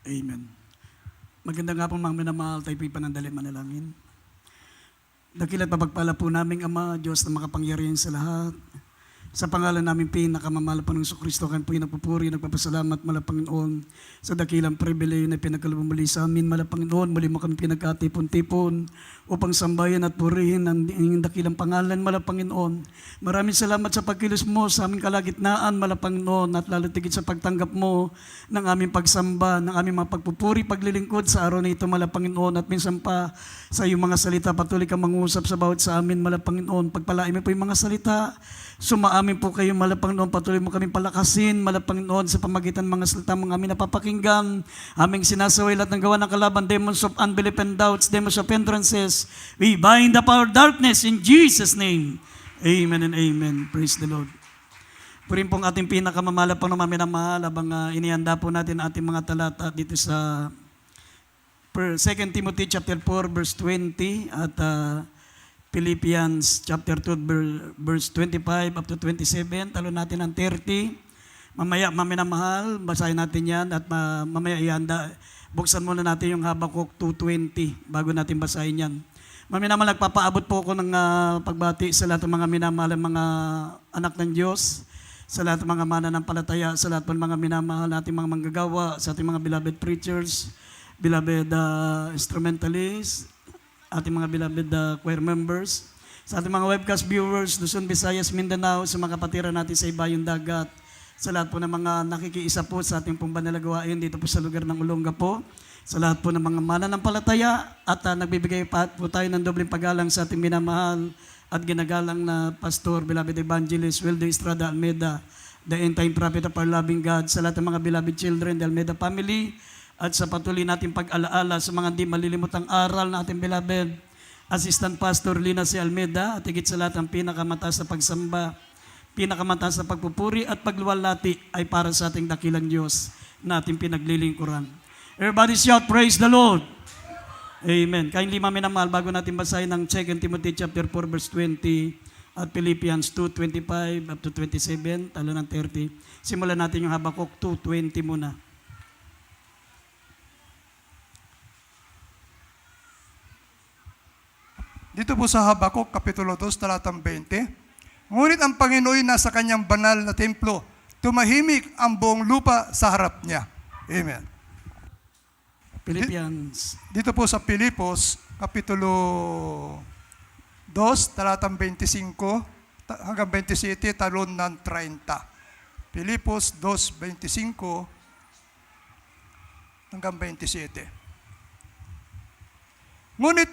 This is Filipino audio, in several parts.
Amen. Maganda nga po mga minamahal, tayo po'y panandali manalangin. Dakila't mapagpala po naming Ama, Diyos na makapangyarihan sa lahat. Sa pangalan namin pinakamamahal pa ng Kristo, kami po'y nagpupuri, nagpapasalamat, mala Panginoon, sa dakilang pribilege na pinagkaloob muli sa amin. Mala Panginoon, muli mo kami pinagkatipon-tipon upang sambayan at purihin ang inyong dakilang pangalan, mala Panginoon. Maraming salamat sa pagkilos mo sa aming kalagitnaan, mala Panginoon, at lalo tigit sa pagtanggap mo ng aming pagsamba, ng aming mga pagpupuri, paglilingkod sa araw na ito, mala Panginoon, at minsan pa sa iyong mga salita, patuloy kang mangusap sa bawat sa amin, mala Panginoon. Pagpalain mo po yung mga salita, sumaamin po kayo, mala Panginoon, patuloy mo kaming palakasin, mala Panginoon, sa pamagitan ng mga salita mga aming napapakinggan, aming sinasaway lahat ng gawa ng kalaban, demons of unbelief and doubts, demons of hindrances. We bind the power of darkness in Jesus' name. Amen and amen. Praise the Lord. Purin pong ating pinakamamala pang naman minamahal habang inihanda po natin ating mga talata dito sa 2 Timothy chapter 4 verse 20 at Philippians chapter 2 verse 25 up to 27. Talo natin ang 30. Mamaya maminamahal, basahin natin yan at mamaya ihanda. Buksan muna natin yung Habakuk 2:20 bago natin basahin yan. Maminamahal, nagpapaabot po ako ng pagbati sa lahat ng mga minamahal, mga anak ng Diyos, sa lahat ng mga mananampalataya, sa lahat ng mga minamahal nating mga manggagawa, sa ating mga beloved preachers, beloved instrumentalists, ating mga beloved choir members, sa ating mga webcast viewers, Luzon, Visayas, Mindanao, sa mga kapatiran natin sa ibayong dagat, sa lahat po ng mga nakikiisa po sa ating pong banalagawain dito po sa lugar ng Olongapo, sa lahat po ng mga mananampalataya at nagbibigay pa po tayo ng dobleng paggalang sa ating minamahal at ginagalang na Pastor, beloved Evangelist Wildo Estrada Almeida, the end-time prophet of our loving God, sa lahat ng mga beloved children, the Almeida family, at sa patuloy nating pag-alaala sa mga hindi malilimutang aral na ating beloved Assistant Pastor Lina C. Almeida, at higit sa lahat ang pinakamataas na pagsamba, pinakamataas na pagpupuri at pagluwalhati ay para sa ating dakilang Diyos na ating pinaglilingkuran. Everybody shout, praise the Lord! Amen. Kindly maminamahal, bago natin basahin ng 2 Timothy chapter 4 verse 20 at Philippians 2:25 up to 27, talo ng 30. Simulan natin yung Habakuk 2:20 muna. Dito po sa Habakuk, Kapitulo 2, talatang 20. Ngunit ang Panginoon nasa kanyang banal na templo, tumahimik ang buong lupa sa harap niya. Amen. Philippians. Dito po sa Pilipos, Kapitulo 2, talatang 25 hanggang 27, talon ng 30. Pilipos 2:25 hanggang 27. Ngunit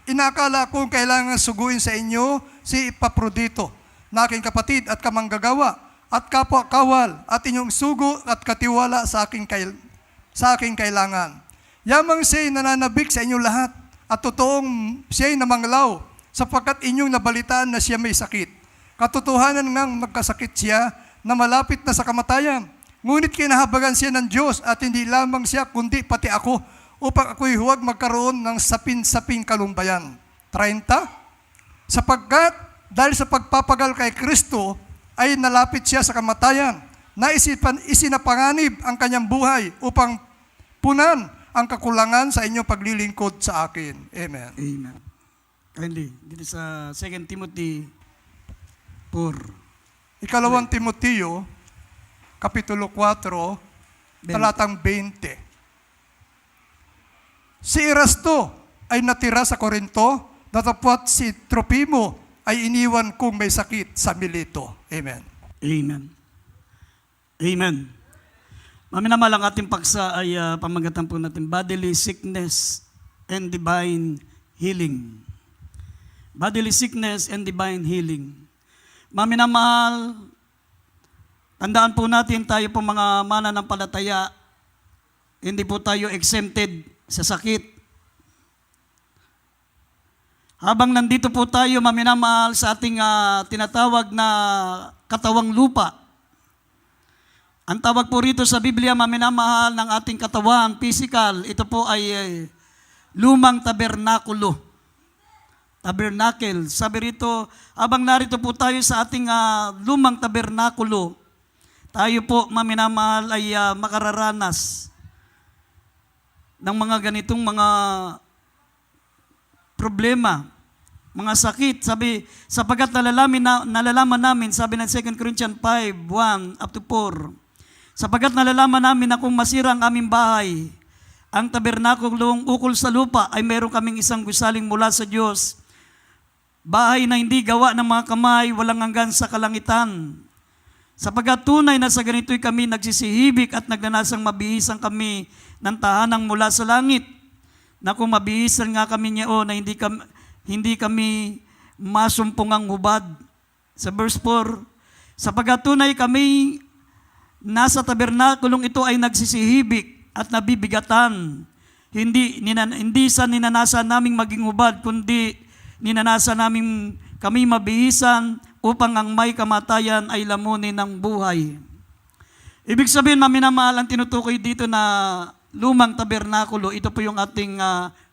inakala kong kailangan suguin sa inyo si Epaprodito, na aking kapatid at kamanggagawa, at kapwa-kawal, at inyong sugo at katiwala sa aking kailangan. Yamang siya'y nananabik sa inyong lahat, at totoong siya'y namanglaw, sapagkat inyong nabalitaan na siya may sakit. Katotohanan ngang nagkasakit siya na malapit na sa kamatayan. Ngunit kinahabagan siya ng Diyos, at hindi lamang siya, kundi pati ako, upang ako'y huwag magkaroon ng sapin-saping kalumbayan. 30. Sapagkat dahil sa pagpapagal kay Kristo, ay nalapit siya sa kamatayan, na isinapanganib ang kanyang buhay upang punan ang kakulangan sa inyong paglilingkod sa akin. Amen. Amen. Kindly, dito sa 2 Timothy 4. Ikalawang Timoteo, Kapitulo 4, talatang 20. Si Erasto ay natira sa Corinto, datapwat si Tropimo ay iniwan kung may sakit sa Mileto. Amen. Amen. Amen. Maminamahal, ang ating paksa ay pamagatan po natin, bodily sickness and divine healing. Bodily sickness and divine healing. Maminamahal, tandaan po natin, tayo po mga mananampalataya, hindi po tayo exempted sa sakit. Habang nandito po tayo, maminamahal, sa ating tinatawag na katawang lupa. Ang tawag po rito sa Biblia, maminamahal, ng ating katawan, physical, ito po ay lumang tabernakulo. Tabernacle. Sabi rito, habang narito po tayo sa ating lumang tabernakulo, tayo po, maminamahal, ay makararanas ng mga ganitong mga problema, mga sakit. Sabi, sapagkat nalalaman namin, sabi ng 2 Corinthians 5, 1 up to 4, sapagkat nalalaman namin na kung masira ang aming bahay, ang tabernakulong ukol sa lupa, ay meron kaming isang gusaling mula sa Diyos, bahay na hindi gawa ng mga kamay, walang hanggan sa kalangitan. Sapagkat tunay na sa ganito'y kami nagsisihibik at nagnanasang mabihisan kami ng tahanang mula sa langit, na kung mabihisan nga kami niyo na hindi kami masumpungang hubad. Sa verse 4, sapagkat tunay kami nasa tabernakulong ito ay nagsisihibik at nabibigatan. Hindi sa ninanasan naming maging hubad, kundi ninanasan namin kami mabihisan upang ang may kamatayan ay lamunin ng buhay. Ibig sabihin, maminamahal, ang tinutukoy dito na lumang tabernakulo, ito po yung ating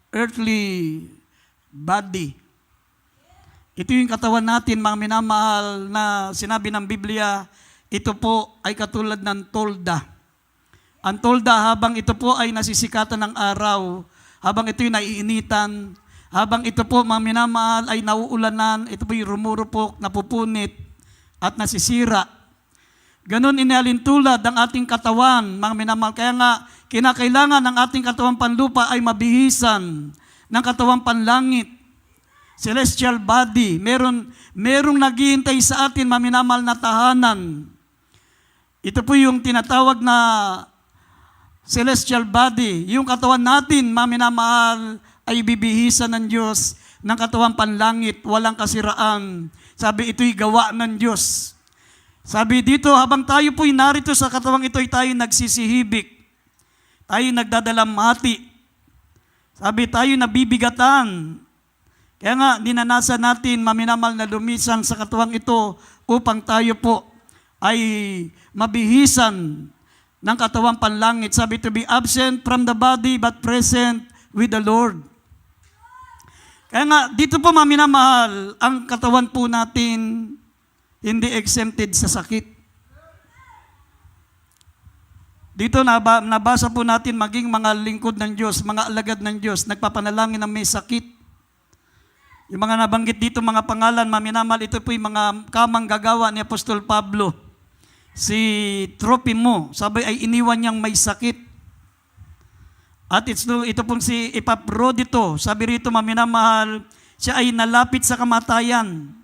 earthly body. Ito yung katawan natin, mga minamahal, na sinabi ng Biblia, ito po ay katulad ng tolda. Ang tolda, habang ito po ay nasisikatan ng araw, habang ito ay naiinitan, habang ito po, mga minamahal, ay nauulanan, ito po yung rumurupok, napupunit, at nasisira. Ganon inalintulad ang ating katawan, mga minamahal. Kaya nga, kinakailangan ng ating katawang panlupa ay mabihisan ng katawang panlangit, celestial body. Merong naghihintay sa atin, mga minamahal, na tahanan. Ito po yung tinatawag na celestial body. Yung katawan natin, mga minamahal, ay bibihisan ng Diyos ng katawang panlangit, walang kasiraan. Sabi, ito'y gawa ng Diyos. Sabi dito, habang tayo po'y narito sa katawang ito'y tayo nagsisihibik, tayo nagdadalamhati. Sabi, tayo nabibigatan. Kaya nga, dinanasan natin, maminamal na lumisan sa katawang ito upang tayo po ay mabihisan ng katawang panlangit. Sabi, to be absent from the body but present with the Lord. Kaya nga, dito po, maminamahal, ang katawan po natin hindi exempted sa sakit. Dito nabasa po natin maging mga lingkod ng Diyos, mga alagad ng Diyos, nagpapanalangin na may sakit. Yung mga nabanggit dito, mga pangalan, maminamal, ito po yung mga kamang gagawa ni Apostol Pablo. Si Tropimo, sabi ay iniwan niyang may sakit. At ito pong si Epaprodito, sabi rito, maminamahal, siya ay nalapit sa kamatayan.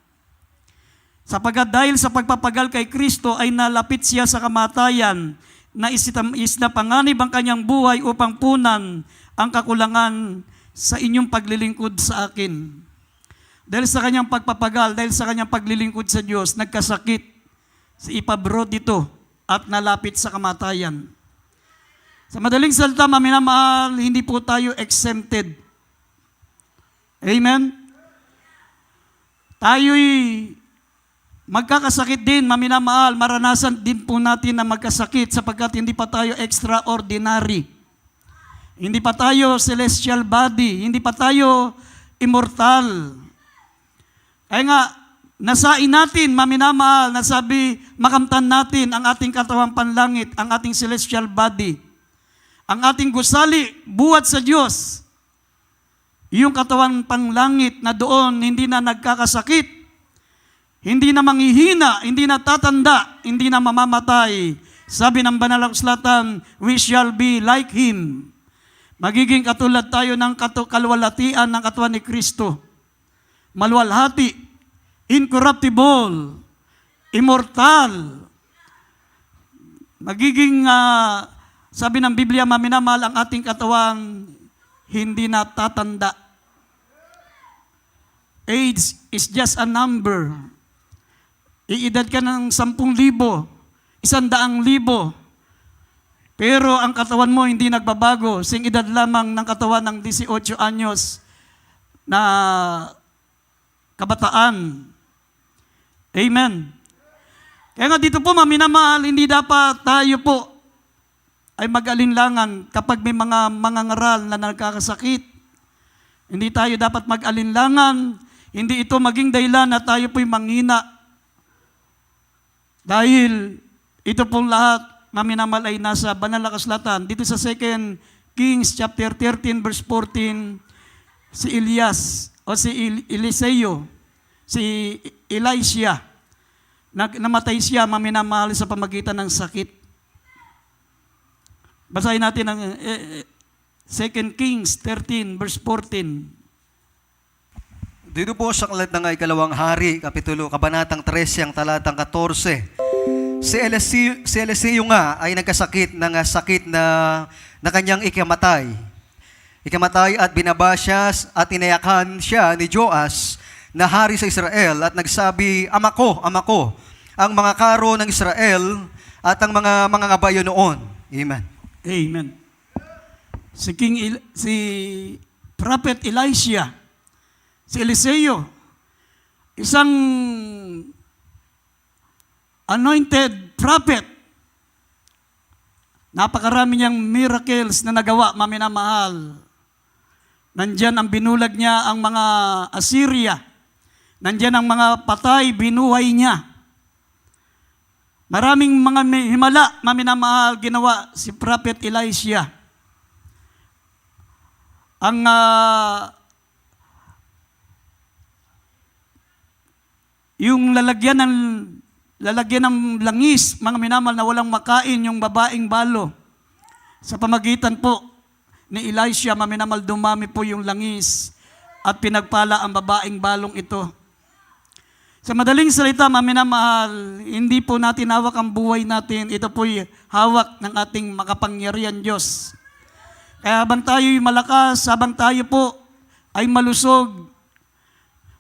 Sapagkat dahil sa pagpapagal kay Kristo ay nalapit siya sa kamatayan, na isnapanganib ang kanyang buhay upang punan ang kakulangan sa inyong paglilingkod sa akin. Dahil sa kanyang pagpapagal, dahil sa kanyang paglilingkod sa Diyos, nagkasakit si Epaprodito at nalapit sa kamatayan. Sa madaling salita, maminamahal, hindi po tayo exempted. Amen? Tayo'y magkakasakit din, maminamahal, maranasan din po natin na magkasakit sapagkat hindi pa tayo extraordinary. Hindi pa tayo celestial body, hindi pa tayo immortal. Kaya nga, nasain natin, maminamahal, nasabi, makamtan natin ang ating katawang panlangit, ang ating celestial body. Ang ating gusali, buhat sa Diyos. Yung katawan panlangit na doon, hindi na nagkakasakit, hindi na manghihina, hindi na tatanda, hindi na mamamatay. Sabi ng banal na kasulatan, we shall be like Him. Magiging katulad tayo ng kalwalhatian ng katawan ni Kristo. Maluwalhati, incorruptible, immortal. Magiging sabi ng Biblia, maminamahal, ang ating katawan hindi na tatanda. Age is just a number. Iedad ka ng 10,000, 100,000. Pero ang katawan mo hindi nagbabago. Sing edad lamang ng katawan ng 18 anyos na kabataan. Amen. Kaya nga dito po, maminamahal, hindi dapat tayo po ay mag-alinlangan kapag may mga mangangaral na nagkakasakit. Hindi tayo dapat mag-alinlangan. Hindi ito maging dahilan na tayo po'y manghina. Dahil ito pong lahat, maminamal, ay nasa banal na kasulatan. Dito sa 2 Kings chapter 13 verse 14, si Elias o si Eliseo, si Elisha, namatay siya maminamahal sa pamagitan ng sakit. Basahin natin ang 2 Kings 13 verse 14. Dito po sa aklat ng Ikalawang Hari, Kapitulo, Kabanatang 13, ang talatang 14. Si Eliseo nga ay nagkasakit ng sakit na kanyang ikamatay. Ikamatay at binaba siya at inayakan siya ni Joas na hari sa Israel at nagsabi, Ama ko, ang mga karo ng Israel at ang mga ngabayo noon. Amen. Amen. Si Prophet Elisha, si Eliseo, isang anointed prophet. Napakarami niyang miracles na nagawa, maminamahal. Nandyan ang binulag niya ang mga Assyria. Nandyan ang mga patay, binuhay niya. Maraming mga himala, maminamahal, ginawa si Prophet Elisha. Ang yung lalagyan ng langis, mga minamal, na walang makain yung babaeng balo. Sa pamagitan po ni Elisha, maminamal, dumami po yung langis at pinagpala ang babaeng balong ito. Sa madaling salita, maminamahal, hindi po natin hawak ang buhay natin. Ito po'y hawak ng ating makapangyarihan Diyos. Kaya habang tayo'y malakas, habang tayo po ay malusog,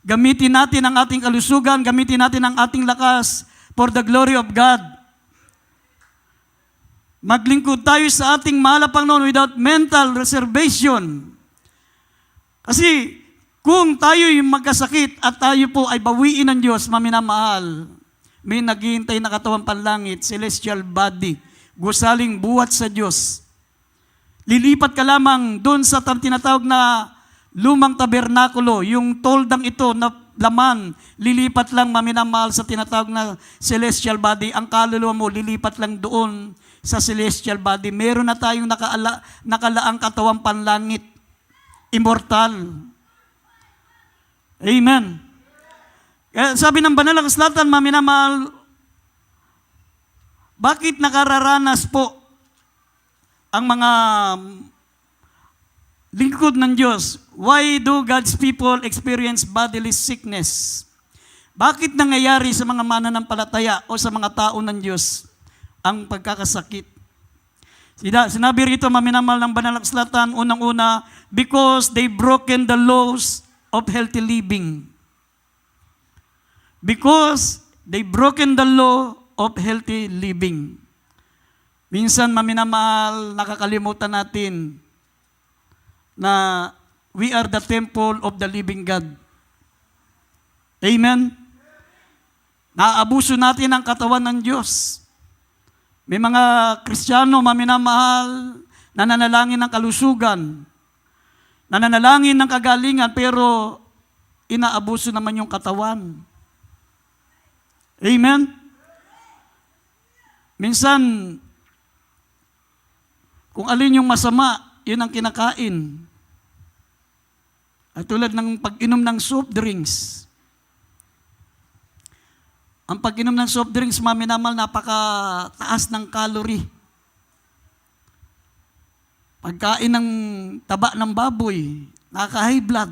gamitin natin ang ating kalusugan, gamitin natin ang ating lakas for the glory of God. Maglingkod tayo sa ating mahal na Panginoon without mental reservation. Kasi kung tayo'y magkasakit at tayo po ay bawiin ng Diyos, maminamahal, may naghihintay na katawang panlangit, celestial body, gusaling buhat sa Diyos. Lilipat ka lamang doon sa tinatawag na lumang tabernakulo, yung toldang ito na laman, lilipat lang, maminamahal, sa tinatawag na celestial body. Ang kaluluwa mo, lilipat lang doon sa celestial body. Meron na tayong nakalaang katawang panlangit, immortal. Amen. Sabi ng banal na kasulatan, maminamahal, bakit nakararanas po ang mga lingkod ng Diyos? Why do God's people experience bodily sickness? Bakit nangyayari sa mga mananampalataya o sa mga tao ng Diyos ang pagkakasakit? Sinabi rito, maminamahal, ng banal na kasulatan, unang-una, because they broken the laws of healthy living. Because they broken the law of healthy living. Minsan, maminamahal, nakakalimutan natin na we are the temple of the living God. Amen? Naaabuso natin ang katawan ng Diyos. May mga Kristiyano, maminamahal, nananalangin ng kalusugan, nananalangin ng kagalingan, pero inaabuso naman yung katawan. Amen? Minsan, kung alin yung masama, yun ang kinakain. At tulad ng pag-inom ng soft drinks. Ang pag-inom ng soft drinks, maminamal, napakataas ng calorie. Pagkain ng taba ng baboy, nakaka-high blood.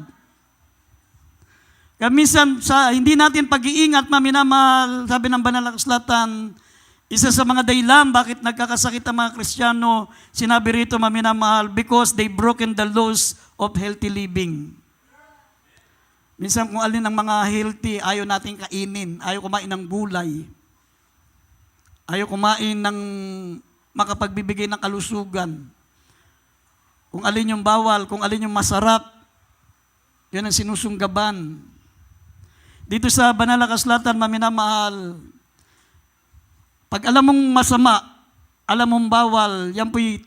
Kaya minsan, sa hindi natin pag-iingat, maminamahal, sabi ng banal na kasulatan, isa sa mga dahilan bakit nagkakasakit ang mga Kristiyano, sinabi rito, maminamahal, because they broken the laws of healthy living. Minsan kung alin ang mga healthy, ayaw natin kainin, ayaw kumain ng gulay, ayaw kumain ng makapagbibigay ng kalusugan. Kung alin yung bawal, kung alin yung masarap, yan ang sinusunggaban. Dito sa banal na kasulatan, maminamahal, pag alam mong masama, alam mong bawal, yan po'y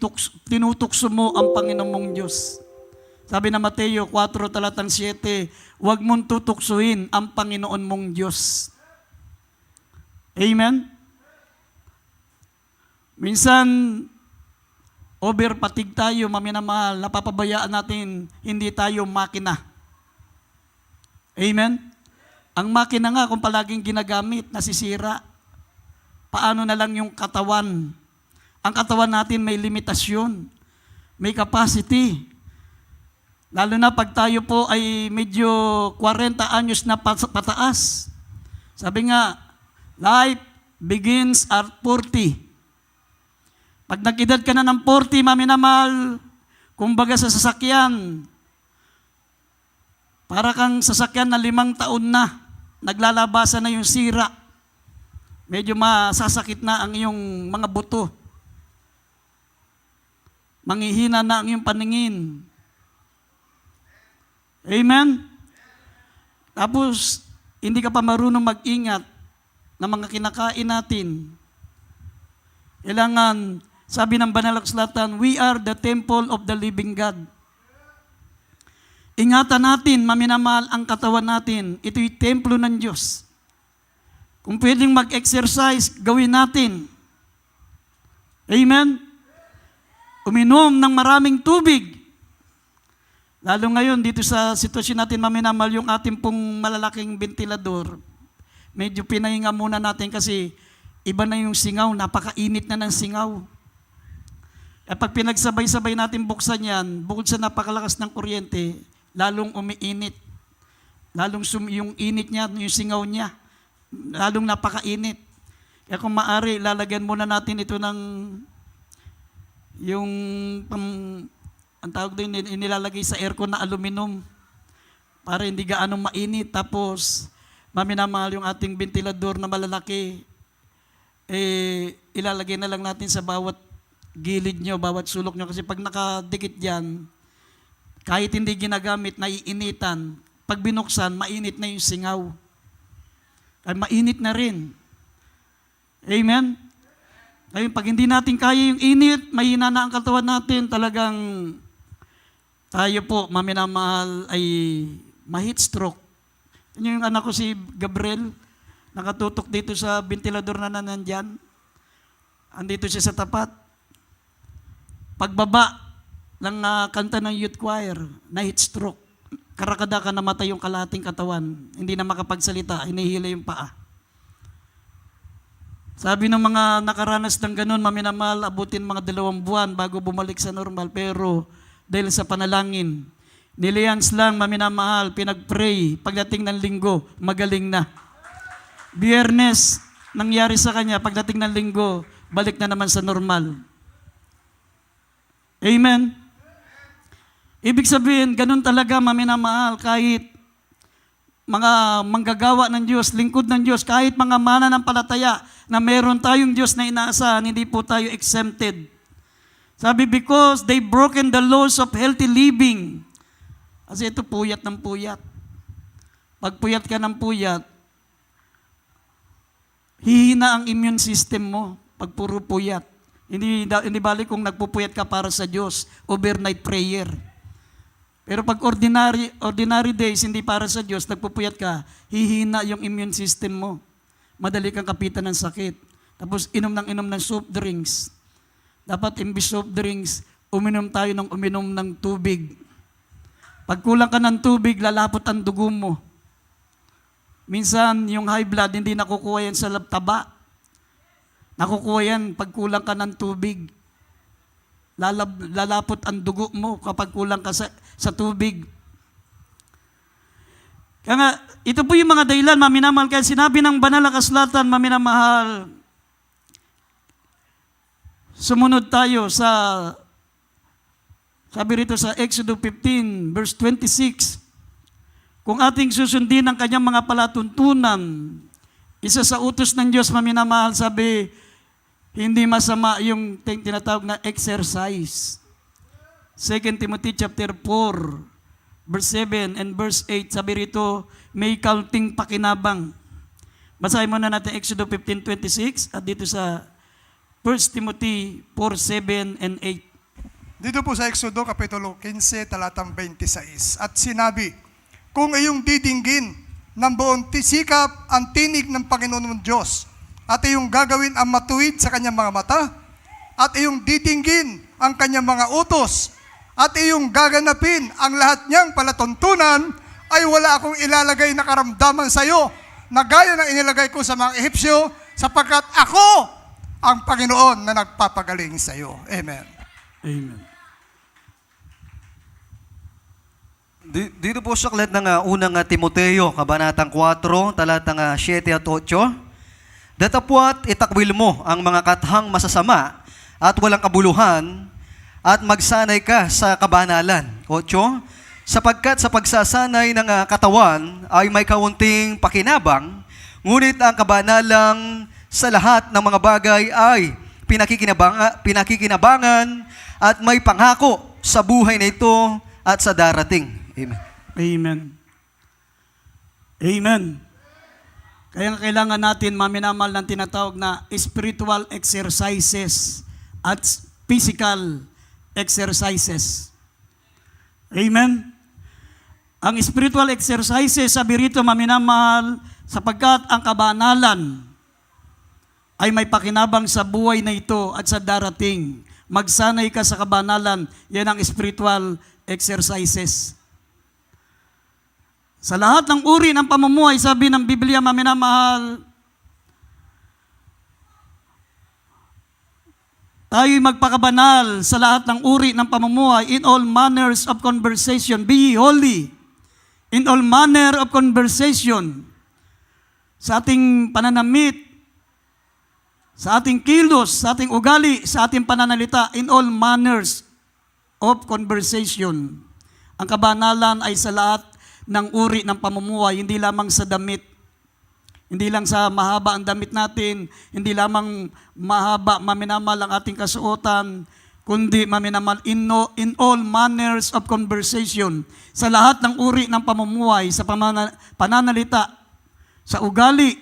tinutukso mo ang Panginoon mong Diyos. Sabi na Mateo 4, talatang 7, huwag mong tutuksuin ang Panginoon mong Diyos. Amen? Minsan, overpatig tayo, maminamahal, napapabayaan natin, hindi tayo makina. Amen? Ang makina nga, kung palaging ginagamit, nasisira. Paano na lang yung katawan? Ang katawan natin may limitasyon, may capacity. Lalo na pag tayo po ay medyo 40 anyos na pataas. Sabi nga, life begins at 40. Pag nag-edad ka na ng 40, maminamahal, kumbaga sa sasakyan, para kang sasakyan na 5 taon na, naglalabasan na yung sira. Medyo masasakit na ang iyong mga buto. Manghihina na ang iyong paningin. Amen? Tapos, hindi ka pa marunong mag-ingat ng mga kinakain natin. Kailangan, sabi ng banal na kasulatan, we are the temple of the living God. Ingatan natin, maminamahal ang katawan natin. Ito'y templo ng Diyos. Kung pwedeng mag-exercise, gawin natin. Amen? Uminom ng maraming tubig. Lalo ngayon, dito sa sitwasyon natin, maminamahal, yung ating pong malalaking ventilador, medyo pinahinga muna natin kasi iba na yung singaw, napakainit na ng singaw. At pag pinagsabay-sabay natin buksan yan, bukod sa napakalakas ng kuryente, lalong umiinit. Lalong yung init niya, yung singaw niya, lalong napakainit. Kaya kung maaari, lalagyan muna natin ito ng yung ang tawag doon, inilalagay sa aircon na aluminum para hindi gaanong mainit. Tapos, maminamahal yung ating ventilador na malalaki, ilalagay na lang natin sa bawat gilid nyo, bawat sulok nyo. Kasi pag nakadikit dyan, kahit hindi ginagamit, naiinitan. Pag binuksan, mainit na yung singaw. Ay mainit na rin. Amen? Ngayon, pag hindi natin kaya yung init, mahina na ang katawan natin, talagang tayo po, maminamahal, ay ma-heat stroke. Yun yung anak ko si Gabriel, nakatutok dito sa ventilador na nandyan. Andito siya sa tapat. Pagbaba ng kanta ng youth choir, na heat stroke. Karakada ka, namatay yung kalahating katawan. Hindi na makapagsalita, hinihila yung paa. Sabi ng mga nakaranas ng ganun, maminamahal, abutin mga 2 buwan bago bumalik sa normal. Pero dahil sa panalangin, nilians lang, maminamahal, pinag-pray, pagdating ng linggo, magaling na. Biyernes, nangyari sa kanya, pagdating ng linggo, balik na naman sa normal. Amen? Ibig sabihin, ganun talaga, maminamahal, kahit mga manggagawa ng Diyos, lingkod ng Diyos, kahit mga mananampalataya na meron tayong Diyos na inaasahan, hindi po tayo exempted. Sabi, because they broken the laws of healthy living. Kasi ito, puyat ng puyat. Pag puyat ka ng puyat, hihina ang immune system mo pag puro puyat. Hindi balik kung nagpupuyat ka para sa Diyos, overnight prayer. Pero pag ordinary days, hindi para sa Diyos, nagpupuyat ka, hihina yung immune system mo. Madali kang kapitan ng sakit. Tapos inom ng soft drinks. Dapat imbis soft drinks, uminom tayo ng uminom ng tubig. Pag kulang ka ng tubig, lalapot ang dugo mo. Minsan, yung high blood, hindi nakukuha yan sa taba. Nakukuha yan pag kulang ka ng tubig. Lalapot ang dugo mo kapag kulang ka sa tubig. Kaya nga, ito po yung mga dahilan, maminamahal. Kaya sinabi ng banal na kasulatan, maminamahal, sumunod tayo sa, sabi rito sa Exodus 15, verse 26, kung ating susundin ang kanyang mga palatuntunan, isa sa utos ng Diyos, maminamahal, sabi, hindi masama yung tinatawag na exercise. 2 Timothy chapter 4, verse 7 and verse 8, sabi rito, may kaunting pakinabang. Basahin muna natin Exodus 15:26 at dito sa 1 Timothy 4:7 and 8. Dito po sa Exodo, Kapitulo 15, talatang 26. At sinabi, kung iyong didinggin ng buong sikap ang tinig ng Panginoon mong Diyos, at iyong gagawin ang matuwid sa kanyang mga mata, at iyong ditinggin ang kanyang mga utos at iyong gaganapin ang lahat niyang palatuntunan, ay wala akong ilalagay na karamdaman sa iyo na gaya ng inilagay ko sa mga Ehipsyo, sapagkat ako ang Panginoon na nagpapagaling sa iyo. Amen. Amen. Dito po sa aklat ng unang Timoteo, kabanatang 4, talatang 7 at 8. Datapwat itakwil mo ang mga kathang masasama at walang kabuluhan, at magsanay ka sa kabanalan. 8. Sapagkat sa pagsasanay ng katawan ay may kaunting pakinabang, ngunit ang kabanalang sa lahat ng mga bagay ay pinakikinabangan at may pangako sa buhay na ito at sa darating. Amen. Amen. Amen. Kaya kailangan natin maminamal ng tinatawag na spiritual exercises at physical exercises. Amen. Ang spiritual exercises, sabi rito, maminamahal, sapagkat ang kabanalan ay may pakinabang sa buhay na ito at sa darating. Magsanay ka sa kabanalan, yan ang spiritual exercises. Sa lahat ng uri ng pamumuhay, sabi ng Biblia, maminamahal, tayo'y magpakabanal sa lahat ng uri ng pamumuhay, in all manners of conversation, be ye holy. In all manner of conversation, sa ating pananamit, sa ating kilos, sa ating ugali, sa ating pananalita, in all manners of conversation. Ang kabanalan ay sa lahat ng uri ng pamumuhay, hindi lamang sa damit. Hindi lang sa mahaba ang damit natin, hindi lamang mahaba, maminamal ang ating kasuotan, kundi maminamal in all manners of conversation. Sa lahat ng uri ng pamumuhay, sa pananalita, sa ugali,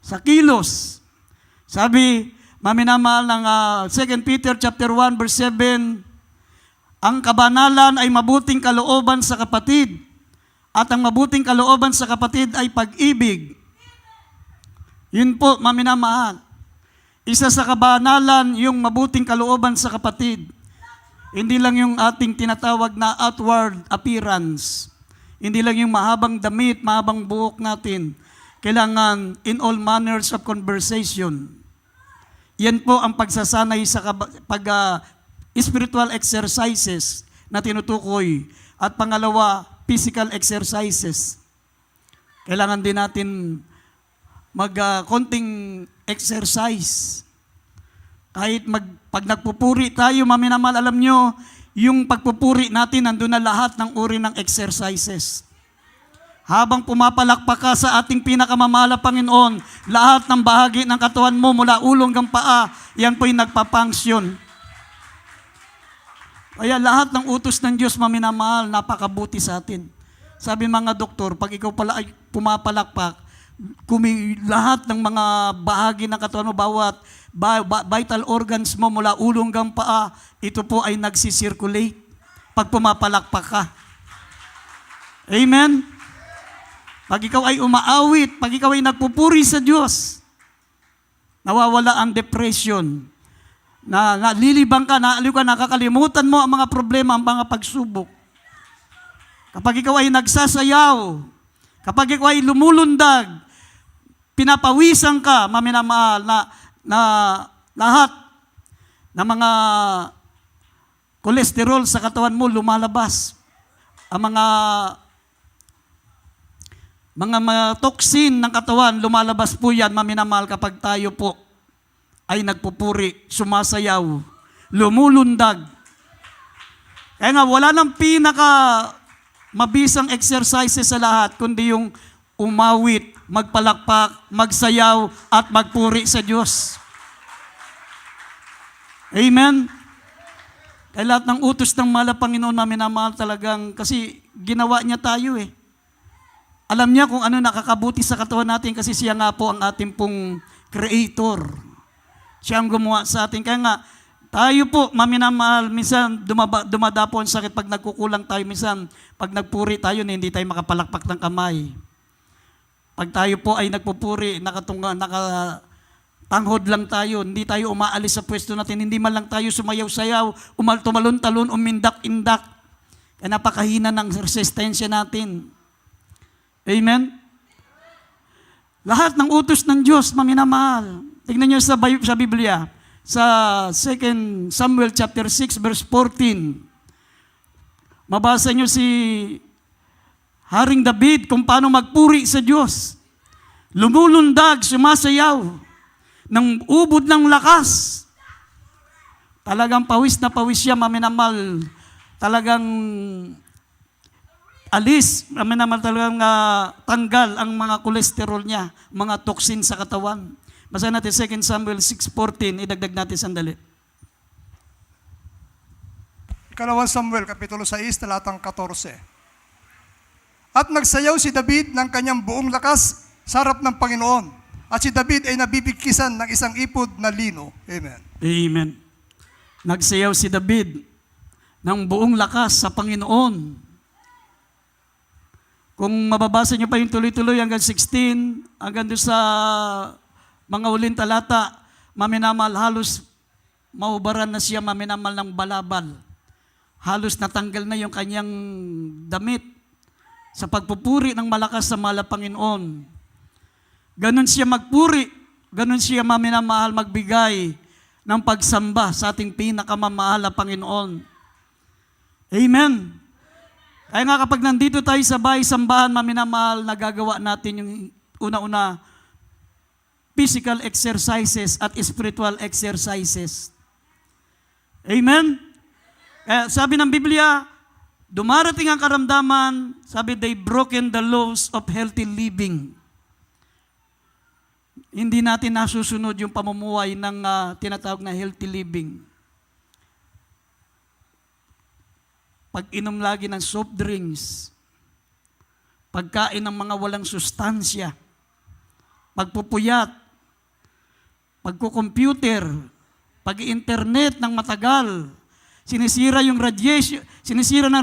sa kilos. Sabi, maminamal ng 2 Peter chapter 1 verse 7, ang kabanalan ay mabuting kalooban sa kapatid, at ang mabuting kalooban sa kapatid ay pag-ibig. Yun po, maminamahal. Isa sa kabanalan, yung mabuting kalooban sa kapatid. Hindi lang yung ating tinatawag na outward appearance. Hindi lang yung mahabang damit, mahabang buhok natin. Kailangan in all manners of conversation. Yan po ang pagsasanay sa spiritual exercises na tinutukoy. At pangalawa, physical exercises. Kailangan din natin konting exercise. Kahit pag nagpupuri tayo, maminamal, alam nyo, yung pagpupuri natin, nandun na lahat ng uri ng exercises. Habang pumapalakpak ka sa ating pinakamamahal na Panginoon, lahat ng bahagi ng katawan mo, mula ulong hanggang paa, yan po'y nagpapunction. Kaya lahat ng utos ng Diyos, maminamahal, napakabuti sa atin. Sabi mga doktor, pag ikaw pala ay pumapalakpak, lahat ng mga bahagi ng katawan mo, bawat vital organs mo mula ulo hanggang paa, ito po ay nagsisirculate pag pumapalakpak ka. Amen? Pag ikaw ay umaawit, pag ikaw ay nagpupuri sa Diyos, nawawala ang depression, nalilibang ka, naaliw ka, nakakalimutan mo ang mga problema, ang mga pagsubok. Kapag ikaw ay nagsasayaw, kapag ikaw ay lumulundag, pinapawisan ka, maminamahal, na lahat ng mga kolesterol sa katawan mo lumalabas. Ang mga toxin ng katawan, lumalabas po yan, maminamahal, kapag tayo po ay nagpupuri, sumasayaw, lumulundag. Kaya nga, wala nang mabisang exercises sa lahat, kundi yung umawit, magpalakpak, magsayaw, at magpuri sa Diyos. Amen? Kaya lahat ng utos ng mahal na Panginoon na minamahal talagang, kasi ginawa niya tayo eh. Alam niya kung ano nakakabuti sa katawan natin, kasi siya nga po ang ating pong creator. Siya ang gumawa sa atin. Kaya nga, tayo po, maminamahal, minsan dumadapo ang sakit pag nagkukulang tayo. Minsan, pag nagpuri tayo, hindi tayo makapalakpak ng kamay. Pag tayo po ay nagpupuri, Tanghod lang tayo, hindi tayo umaalis sa pwesto natin, hindi man lang tayo sumayaw-sayaw, tumalon-talon, umindak-indak. Kaya napakahina ng resistensya natin. Amen? Lahat ng utos ng Diyos, maminamahal. Tingnan nyo sa Biblia, sa 2 Samuel chapter 6, verse 14. Mabasa nyo si Haring David kung paano magpuri sa Diyos. Lumulundag, sumasayaw ng ubod ng lakas. Talagang pawis na pawis siya, maminamal. Talagang alis, maminamal talagang tanggal ang mga kolesterol niya, mga toxin sa katawan. Basahin natin 2 Samuel 6:14, idagdag natin sandali. Ikalawang Samuel, Kapitulo 6, talatang 14. At nagsayaw si David ng kanyang buong lakas sa harap ng Panginoon. At si David ay nabibigkisan ng isang ipod na lino. Amen. Amen. Nagsayaw si David ng buong lakas sa Panginoon. Kung mababasa niyo pa yung tuloy-tuloy hanggang 16, hanggang doon sa mga uling talata, maminamal, halos maubaran na siya, maminamal ng balabal. Halos natanggal na yung kanyang damit sa pagpupuri ng malakas sa mahal na Panginoon. Ganon siya magpuri, ganon siya maminamahal magbigay ng pagsamba sa ating pinakamamahal na Panginoon. Amen. Kaya nga kapag nandito tayo sa bahay sambahan, maminamahal, nagagawa natin yung una-una physical exercises at spiritual exercises. Amen. Kaya sabi ng Biblia, dumarating ang karamdaman, sabi, they broken the laws of healthy living. Hindi natin nasusunod yung pamumuhay ng tinatawag na healthy living. Pag-inom lagi ng soft drinks, pagkain ng mga walang sustansya, pagpupuyat, pagkukomputer, pag-internet ng matagal, sinisira ng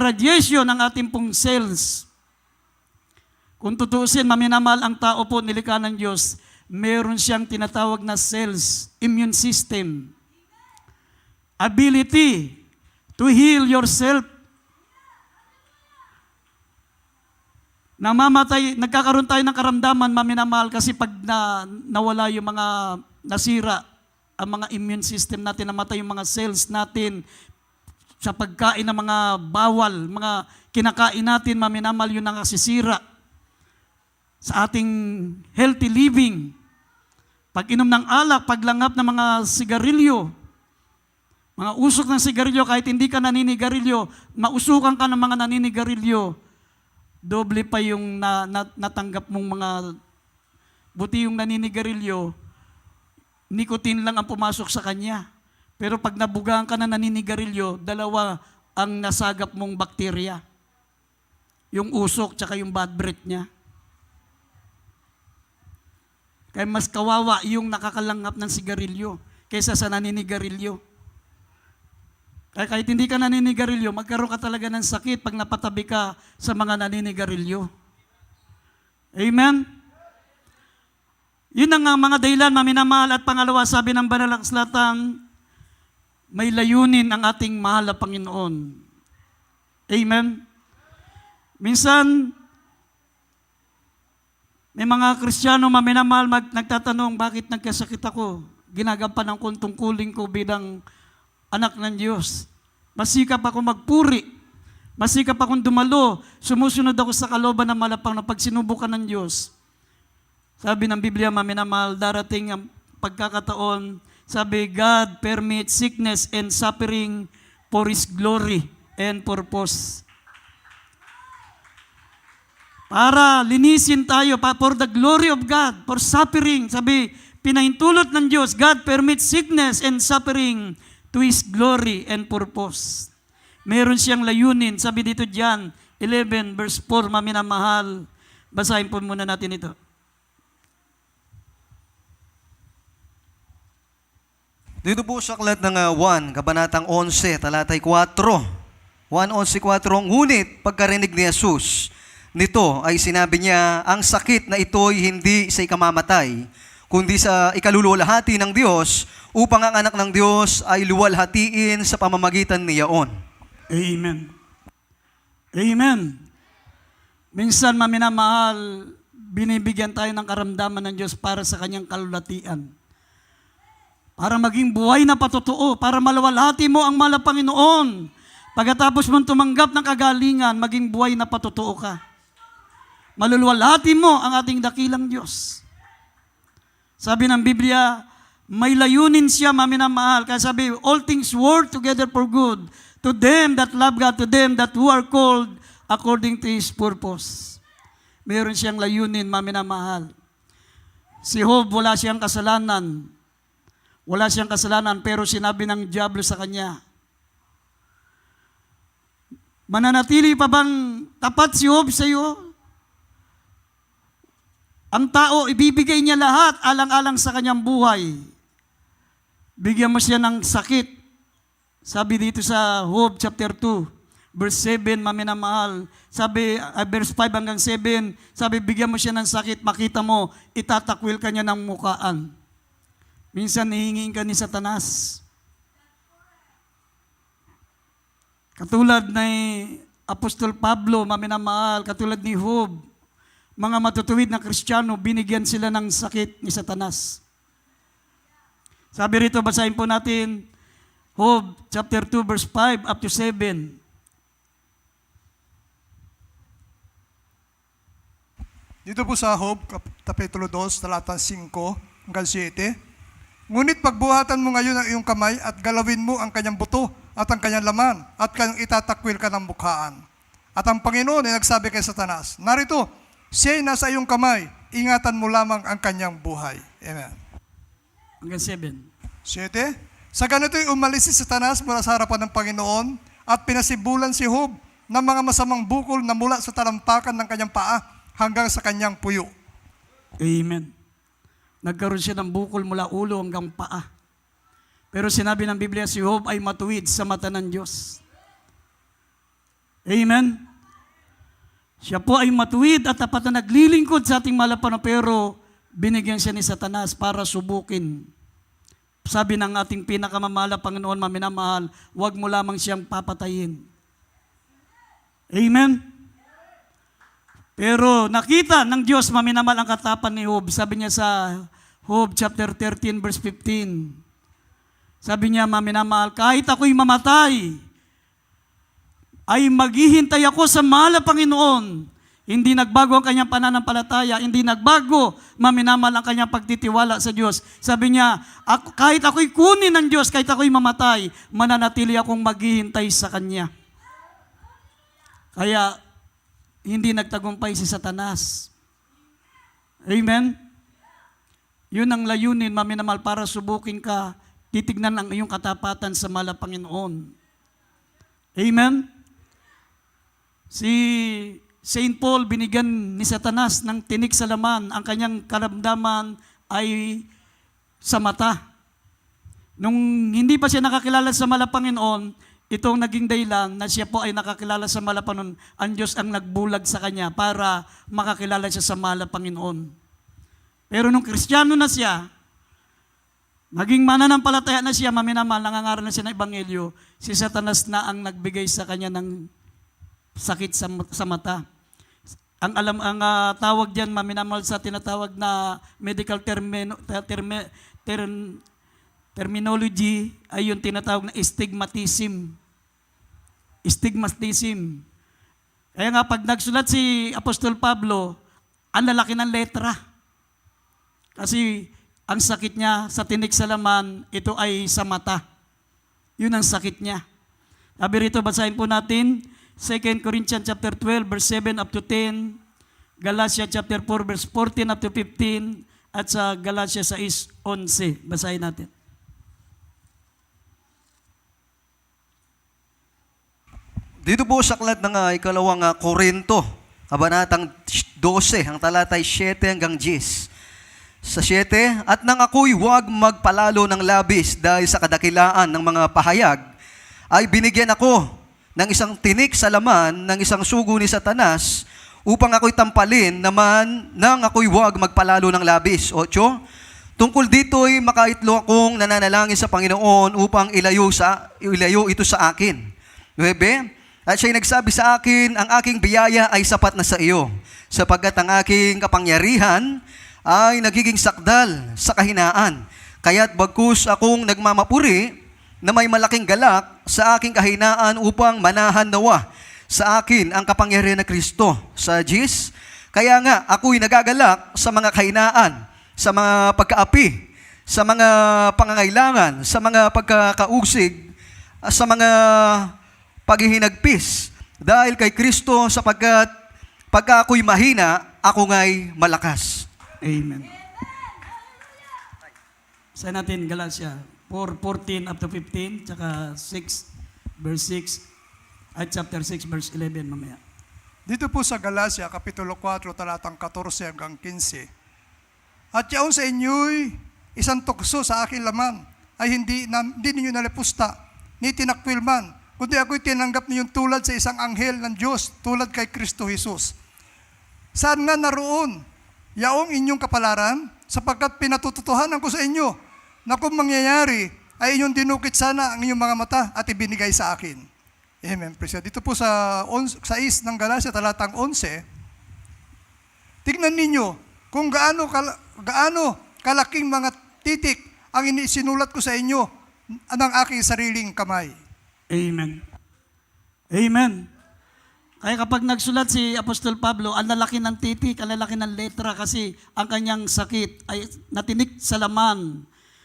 radiation ng ating pong cells. Kung tutuusin, maminamahal ang tao po, nilikha ng Diyos, meron siyang tinatawag na cells, immune system, ability to heal yourself. Nagkakaroon tayo ng karamdaman, maminamahal, kasi pag nawala yung mga nasira, ang mga immune system natin, namatay yung mga cells natin, sa pagkain ng mga bawal, mga kinakain natin, maminamahal, yun ang nasisira sa ating healthy living. Pag-inom ng alak, paglangap ng mga sigarilyo, mga usok ng sigarilyo, kahit hindi ka naninigarilyo, mausukan ka ng mga naninigarilyo, doble pa yung natanggap mong mga, buti yung naninigarilyo, nicotine lang ang pumasok sa kanya. Pero pag nabugaan ka na naninigarilyo, dalawa ang nasagap mong bakterya. Yung usok, tsaka yung bad breath niya. Kaya mas kawawa yung nakakalangap ng sigarilyo kaysa sa naninigarilyo. Kaya kahit hindi ka naninigarilyo, magkaroon ka talaga ng sakit pag napatabi ka sa mga naninigarilyo. Amen? Yun ang mga dahilan, maminamahal. At pangalawa, sabi ng banal na kasulatan, may layunin ang ating mahal na Panginoon. Amen? Minsan, may mga Kristiyano maminamahal nagtatanong, bakit nagkasakit ako? Ginagampanan ko ang tungkulin ko bilang anak ng Diyos. Masikap ako magpuri. Masikap akong dumalo. Sumusunod ako sa kalooban ng malapang na pagsinubukan ng Diyos. Sabi ng Biblia, maminamahal, darating ang pagkakataon, sabi, God permits sickness and suffering for His glory and purpose. Para linisin tayo, for the glory of God, for suffering. Sabi, pinahintulot ng Diyos, God permits sickness and suffering to His glory and purpose. Meron siyang layunin. Sabi dito John 11 verse 4, maminamahal. Basahin po muna natin ito. Dito po sa aklat ng 1, Kabanatang 11, talatay 4. 1:11-4, ngunit pagkarinig ni Jesus, nito ay sinabi niya, ang sakit na ito'y hindi sa ikamamatay, kundi sa ikaluluwalhati ng Diyos, upang ang anak ng Diyos ay luwalhatiin sa pamamagitan niyaon. Amen. Amen. Minsan, maminamahal, binibigyan tayo ng karamdaman ng Diyos para sa kanyang kalulatian. Para maging buhay na patotoo, para maluwalhati mo ang mahal na Panginoon. Pagkatapos mong tumanggap ng kagalingan, maging buhay na patotoo ka. Maluluwalhati mo ang ating dakilang Diyos. Sabi ng Biblia, may layunin siya, maminamahal. Kaya sabi, all things work together for good to them that love God, to them that who are called according to His purpose. Meron siyang layunin, maminamahal. Si Job, wala siyang kasalanan. Wala siyang kasalanan, pero sinabi ng diablo sa kanya, mananatili pa bang tapat si Job sa iyo? Ang tao, ibibigay niya lahat alang-alang sa kanyang buhay. Bigyan mo siya ng sakit. Sabi dito sa Job chapter 2, verse 7, maminamahal. Sabi, verse 5 hanggang 7, sabi, bigyan mo siya ng sakit, makita mo, itatakwil ka niya ng mukaan. Minsan, hihingin ka ni Satanas. Katulad ni Apostol Pablo, maminamahal, katulad ni Job, mga matutuwid na Kristiyano, binigyan sila ng sakit ni Satanas. Sabi rito, basahin po natin, Job chapter 2, verse 5 up to 7. Dito po sa Job, Kapitulo 2, talata 5 hanggang 7. Ngunit pagbuhatan mo ngayon ang iyong kamay at galawin mo ang kanyang buto at ang kanyang laman at kanyang itatakwil ka ng mukhaan. At ang Panginoon ay nagsabi kay Satanas, narito, siya'y nasa iyong kamay, ingatan mo lamang ang kanyang buhay. Amen. Hanggang 7. 7. Sa ganito'y umalis si Satanas mula sa harapan ng Panginoon at pinasibulan si Job ng mga masamang bukol na mula sa talampakan ng kanyang paa hanggang sa kanyang puyo. Amen. Nagkaroon siya ng bukol mula ulo hanggang paa. Pero sinabi ng Biblia, si Job ay matuwid sa mata ng Diyos. Amen. Siya po ay matuwid at tapat na naglilingkod sa ating malapan, pero binigyan siya ni Satanas para subukin. Sabi ng ating pinakamamahal na Panginoon, maminamahal, huwag mo lamang siyang papatayin. Amen? Pero nakita ng Diyos, maminamahal, ang katapan ni Job. Sabi niya sa Job chapter 13, verse 15. Sabi niya, maminamahal, kahit ako'y mamatay, ay maghihintay ako sa mahal na Panginoon. Hindi nagbago ang kanyang pananampalataya, hindi nagbago, maminamahal ang kanyang pagtitiwala sa Diyos. Sabi niya, kahit ako'y kunin ng Diyos, kahit ako'y mamatay, mananatili akong maghihintay sa Kanya. Kaya, hindi nagtagumpay si Satanas. Amen? Yun ang layunin, maminamahal, para subukin ka, titignan ang iyong katapatan sa mahal na Panginoon. Amen? Si St. Paul, binigyan ni Satanas ng tinik sa laman. Ang kanyang karamdaman ay sa mata. Nung hindi pa siya nakakilala sa mahal na Panginoon, itong naging dahilan na siya po ay nakakilala sa mahal na Panginoon, ang Diyos ang nagbulag sa kanya para makakilala siya sa mahal na Panginoon. Pero nung Kristiyano na siya, naging mananampalataya na siya, maminamahal, nangangaral na siya ng Ebanghelyo, si Satanas na ang nagbigay sa kanya ng sakit sa mata. Ang tawag diyan, maminamahal, sa tinatawag na medical terminology ay yung tinatawag na stigmatism. Stigmatism. Kaya nga pag nagsulat si Apostol Pablo, ang lalaki ng letra. Kasi ang sakit niya sa tinik sa laman, ito ay sa mata. Yun ang sakit niya. Sabi rito, basahin po natin, 2 Corinthians chapter 12, verse 7 up to 10, Galatia chapter 4, verse 14 up to 15, at sa Galatia 6:11. Basahin natin. Dito po sa aklat ng ikalawang Korinto, kabanatang 12, ang talatay 7 hanggang 10. Sa 7, at nang ako'y huwag magpalalo ng labis dahil sa kadakilaan ng mga pahayag, ay binigyan ako ng isang tinik sa laman ng isang sugo ni Satanas upang ako'y tampalin naman nang ako'y huwag magpalalo ng labis. 8, Tungkol dito'y makaitlo akong nananalangin sa Panginoon upang ilayo ito sa akin. 9, at siya'y nagsabi sa akin, ang aking biyaya ay sapat na sa iyo, sapagkat ang aking kapangyarihan ay nagiging sakdal sa kahinaan. Kaya't bagkus akong nagmamapuri na may malaking galak sa aking kahinaan upang manahan nawa sa akin ang kapangyarihan na Kristo sa Diyos. Kaya nga, ako'y nagagalak sa mga kahinaan, sa mga pagkaapi, sa mga pangangailangan, sa mga pagkakausig, sa mga paghihinagpis. Dahil kay Kristo, sapagkat pagka ako'y mahina, ako nga'y malakas. Amen. Sa natin, Galatia 4:14 up to 15, tsaka 6, verse 6, at chapter 6, verse 11 mamaya. Dito po sa Galacia, Kapitulo 4, talatang 14 hanggang 15. At yaon sa inyo'y isang tukso sa aking laman, ay hindi ninyo nalipusta, ni tinakwil man, kundi ako'y tinanggap ninyong tulad sa isang anghel ng Diyos, tulad kay Kristo Jesus. Saan nga naroon yaong inyong kapalaran, sapagkat pinatututuhanan ko sa inyo, na kung mangyayari, ay inyong dinukit sana ang inyong mga mata at ibinigay sa akin. Amen. Praise God. Dito po sa 6 ng Galacia, talatang 11, tignan ninyo kung gaano kalaking mga titik ang sinulat ko sa inyo ng aking sariling kamay. Amen. Amen. Kaya kapag nagsulat si Apostol Pablo, ang lalaki ng titik, ang lalaki ng letra kasi ang kanyang sakit ay natinik sa laman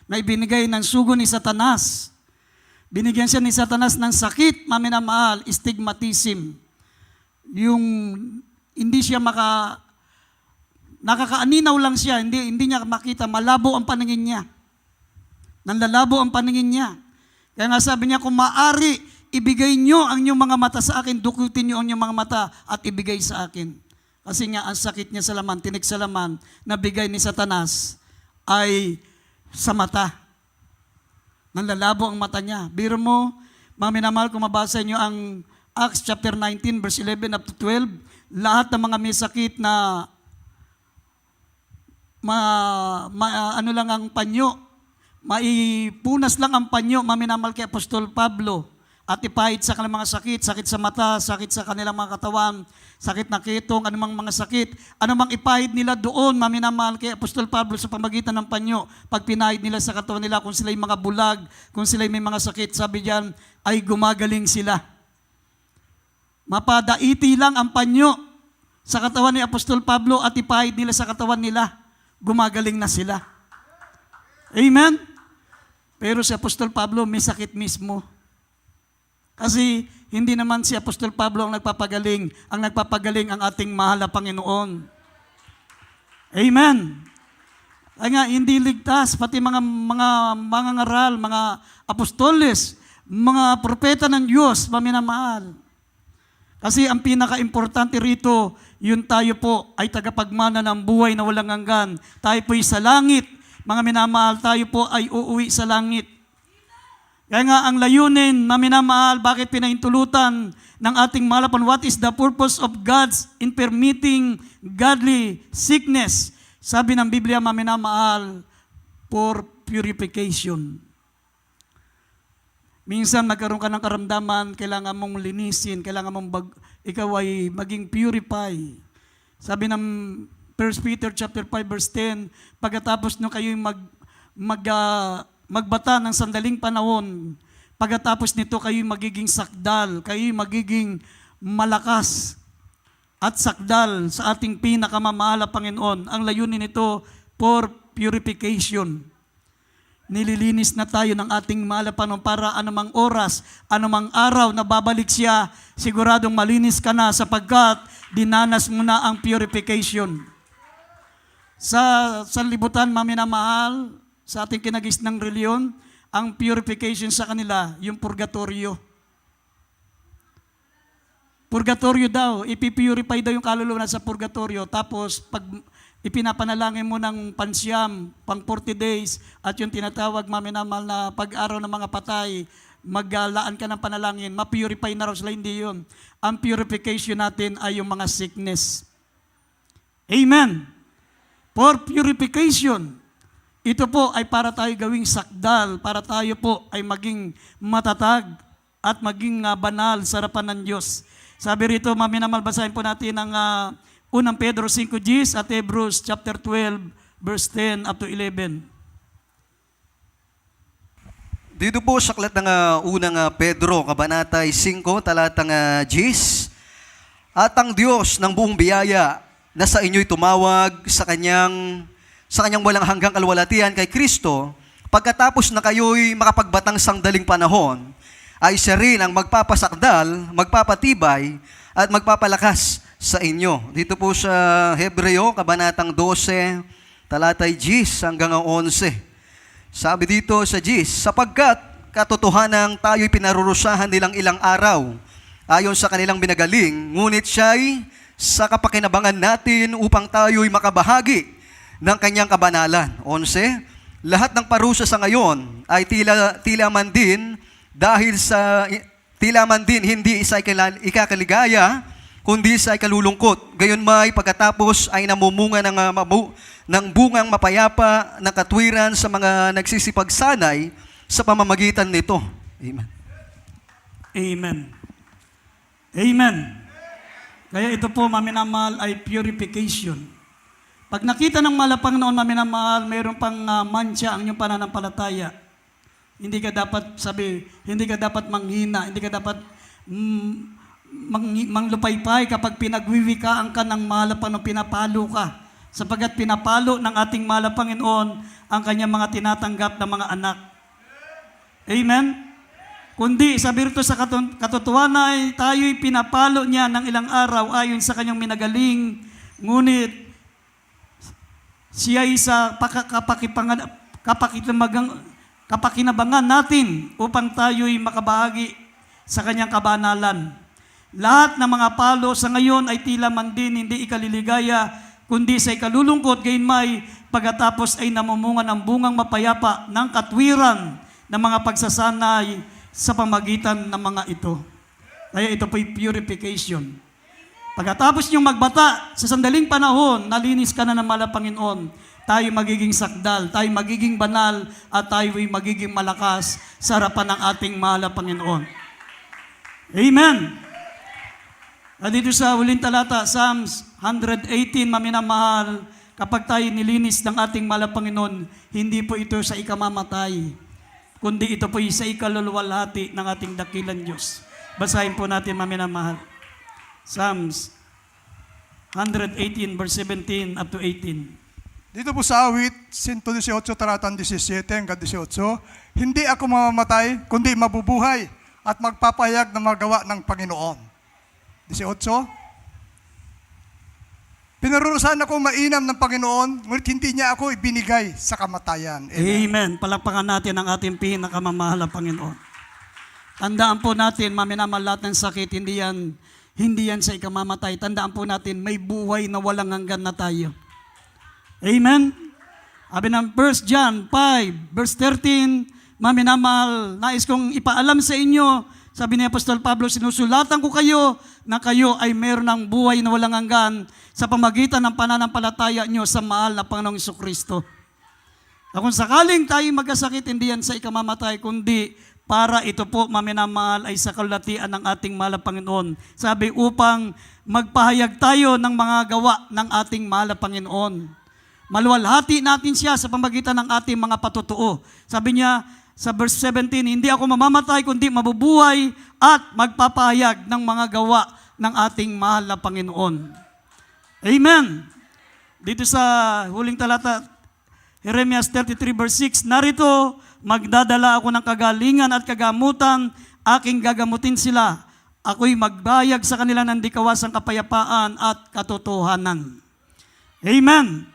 na ibinigay ng sugo ni Satanas. Binigyan siya ni Satanas ng sakit, maminamahal, stigmatism. Yung hindi siya nakakaaninaw lang siya, hindi niya makita, malabo ang paningin niya. Nanlalabo ang paningin niya. Kaya nga sabi niya, kung maaari, ibigay niyo ang inyong mga mata sa akin, dukutin niyo ang inyong mga mata at ibigay sa akin. Kasi nga, ang sakit niya sa laman, tinik sa laman, na bigay ni Satanas ay sa mata. Nanlalabo ang mata niya. Biro mo, mga minamahal, kung mabasa niyo ang Acts chapter 19, verse 11 up to 12, lahat ng mga may sakit na ano lang ang panyo, maipunas lang ang panyo, maminamal kay Apostol Pablo, at ipahid sa kanilang mga sakit sa mata, sakit sa kanilang mga katawan, sakit na ketong, anumang mga sakit, anumang ipahid nila doon, maminamahal kay Apostol Pablo sa pamagitan ng panyo, pag pinahid nila sa katawan nila, kung sila'y mga bulag, kung sila'y may mga sakit, sabi diyan, ay gumagaling sila. Mapadaiti lang ang panyo sa katawan ni Apostol Pablo at ipahid nila sa katawan nila, gumagaling na sila. Amen? Pero si Apostol Pablo may sakit mismo. Kasi hindi naman si Apostol Pablo ang nagpapagaling. Ang nagpapagaling ang ating mahal na Panginoon. Amen? Kaya nga, hindi ligtas, pati mga ngaral, mga apostoles, mga propeta ng Diyos, maminamahal. Kasi ang pinaka-importante rito, yun tayo po ay tagapagmana ng buhay na walang hanggan. Tayo po'y sa langit. Mga minamahal, tayo po ay uuwi sa langit. Kaya nga ang layunin na minamahal, bakit pinahintulutan ng ating malapan, what is the purpose of God's in permitting godly sickness? Sabi ng Biblia, maminamahal, for purification. Minsan magkaroon ka ng karamdaman, kailangan mong linisin, kailangan mong ikaw ay maging purify. Sabi ng 1 Peter chapter 5 verse 10, pagkatapos nyo kayo magbata ng sandaling panahon, pagkatapos nito kayo magiging sakdal, kayo magiging malakas at sakdal sa ating pinakamamahal na Panginoon. Ang layunin nito for purification. Nililinis na tayo ng ating mahal na Panginoon para anumang oras, anumang araw na babalik siya, siguradong malinis ka na sapagkat dinanas mo na ang purification. Sa libutan, maminamahal, sa ating kinagis ng reliyon, ang purification sa kanila, yung purgatorio. Purgatorio daw, ipipurify daw yung kaluluwa sa purgatorio, tapos pag ipinapanalangin mo ng pansyam, pang 40 days, at yung tinatawag maminamahal na pag-araw ng mga patay, maglaan ka ng panalangin, mapurify na raw sila, hindi yun. Ang purification natin ay yung mga sickness. Amen. For purification. ito po ay para tayo gawing sakdal, para tayo po ay maging matatag at maging banal sa harapan ng Diyos. Sabi rito, maminamal, basahin po natin ang 1 Pedro 5:10 at Hebrews chapter 12, verse 10 up to 11. Dito po sa aklat ng unang Pedro, Kabanata 5, talatang 10. At ang Diyos ng buong biyaya na sa inyo'y tumawag sa kanyang walang hanggang kalwalatian kay Kristo, pagkatapos na kayo'y makapagbatang sangdaling panahon, ay siya rin ang magpapasakdal, magpapatibay, at magpapalakas sa inyo. Dito po sa Hebreo, Kabanatang 12, talatay 10 hanggang 11. Sabi dito sa 10, sapagkat katotohanang tayo'y pinarurusahan nilang ilang araw, ayon sa kanilang binagaling, ngunit siya'y sa kapakinabangan natin upang tayo'y makabahagi ng kanyang kabanalan. 11, lahat ng parusa sa ngayon ay tila man din hindi sa ikakaligaya, kundi sa ikalulungkot. Gayon may pagkatapos ay namumunga ng bungang mapayapa na katwiran sa mga nagsisipagsanay sa pamamagitan nito. Amen. Amen. Amen. Kaya ito po, maminamahal, ay purification. Pag nakita ng malapang noon, maminamahal, mayroon pang mancha ang iyong pananampalataya. Hindi ka dapat manghina, hindi ka dapat manglupaypay kapag pinagwiwikaan ka ng malapang na pinapalo ka. Sapagkat pinapalo ng ating mahal na Panginoon ang kanyang mga tinatanggap na mga anak. Amen? Kundi, sabi rito sa katotohanan ay tayo'y pinapalo niya ng ilang araw ayon sa kanyang minagaling, ngunit siya ay sa kapakinabangan natin upang tayo'y makabahagi sa kanyang kabanalan. Lahat ng mga palo sa ngayon ay tila man din hindi ikaliligaya, kundi sa ikalulungkot, gayon may pagkatapos ay namumunga ng bungang mapayapa ng katwiran ng mga pagsasanay sa pamagitan ng mga ito. Kaya ito po'y purification. Pagkatapos niyong magbata, sa sandaling panahon, nalinis ka na ng mahal na Panginoon, tayo magiging sakdal, tayo magiging banal, at tayo ay magiging malakas sa harapan ng ating mahal na Panginoon. Amen! At dito sa huling talata, Psalms 118, maminamahal, kapag tayo nilinis ng ating mahal na Panginoon, hindi po ito sa ikamamatay, kundi ito po sa ikaluluwalhati ng ating dakilang Diyos. Basahin po natin, maminamahal. Psalms 118, verse 17 up to 18. Dito po sa awit, 118, talatang 17 hanggang 18, hindi ako mamamatay, kundi mabubuhay at magpapahayag ng mga gawa ng Panginoon. 18, pinarurusahan ako mainam ng Panginoon, ngunit hindi niya ako ibinigay sa kamatayan. Amen. Palakpakan natin ang ating pinakamamahal na Panginoon. Tandaan po natin, maminamahal, lahat ng sakit, hindi yan sa ikamamatay. Tandaan po natin, may buhay na walang hanggan na tayo. Amen? Sabi ng 1 John 5, verse 13, maminamahal, nais kong ipaalam sa inyo, sabi ni Apostol Pablo, sinusulatan ko kayo na kayo ay meron ng buhay na walang hanggan sa pamagitan ng pananampalataya nyo sa mahal na Panginoong Jesucristo. Kung sakaling tayo magkasakit, hindi yan sa ikamamatay, kundi para ito po, maminamahal, ay sa kalulatian ng ating mahal na Panginoon. Sabi, upang magpahayag tayo ng mga gawa ng ating mahal na Panginoon. Maluwalhati natin siya sa pamagitan ng ating mga patutuo. Sabi niya sa verse 17, hindi ako mamamatay kundi mabubuhay at magpapahayag ng mga gawa ng ating mahal na Panginoon. Amen. Dito sa huling talata, Jeremias 33 verse 6, narito, magdadala ako ng kagalingan at kagamutan, aking gagamutin sila. Ako'y magbayag sa kanila ng di kawasang kapayapaan at katotohanan. Amen.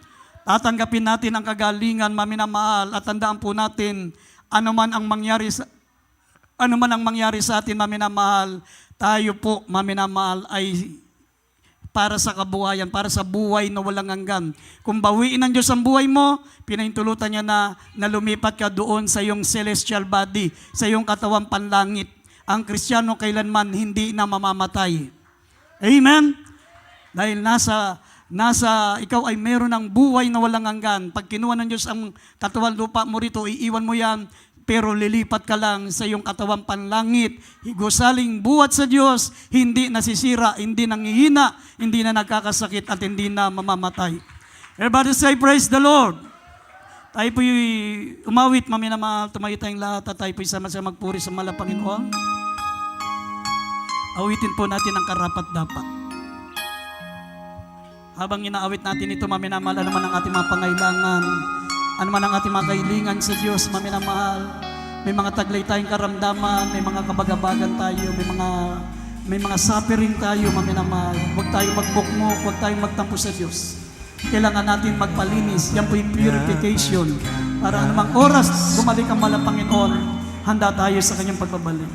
Tatanggapin natin ang kagalingan, maminamahal, at tandaan po natin, ano man ang mangyari sa atin, maminamahal, tayo po, maminamahal, ay para sa kabuhayan, para sa buhay na walang hanggan. Kung bawiin ng Diyos ang buhay mo, pinahintulutan niya na lumipat ka doon sa iyong celestial body, sa iyong katawang panlangit. Ang Kristiyano kailanman hindi na mamamatay. Amen? Dahil nasa ikaw ay meron ng buhay na walang hanggan. Pag kinuha ng Diyos ang katawan lupa mo rito, iiwan mo yan, pero lilipat ka lang sa iyong katawang panlangit. Higusaling buhat sa Diyos, hindi nasisira, hindi nanghihina, hindi na nagkakasakit at hindi na mamamatay. Everybody say, praise the Lord. Tayo po'y umawit, maminamahal, tumayo tayong lahat at tayo po'y sama-sama magpuri sa mahal na Panginoon. Awitin po natin ang karapat-dapat. Habang inaawit natin ito, maminamahal, ano man ang ating mga pangailangan, ano man ang ating mga kahilingan sa Diyos, maminamahal, may mga taglay tayong karamdaman, may mga kabagabagan tayo, may mga suffering tayo, maminamahal. Huwag tayong magbukmok, huwag tayong magtampo sa Diyos. Kailangan natin magpalinis. Yan po yung purification. Para anumang oras bumalik ang mahal na Panginoon, handa tayo sa kanyang pagbabalik.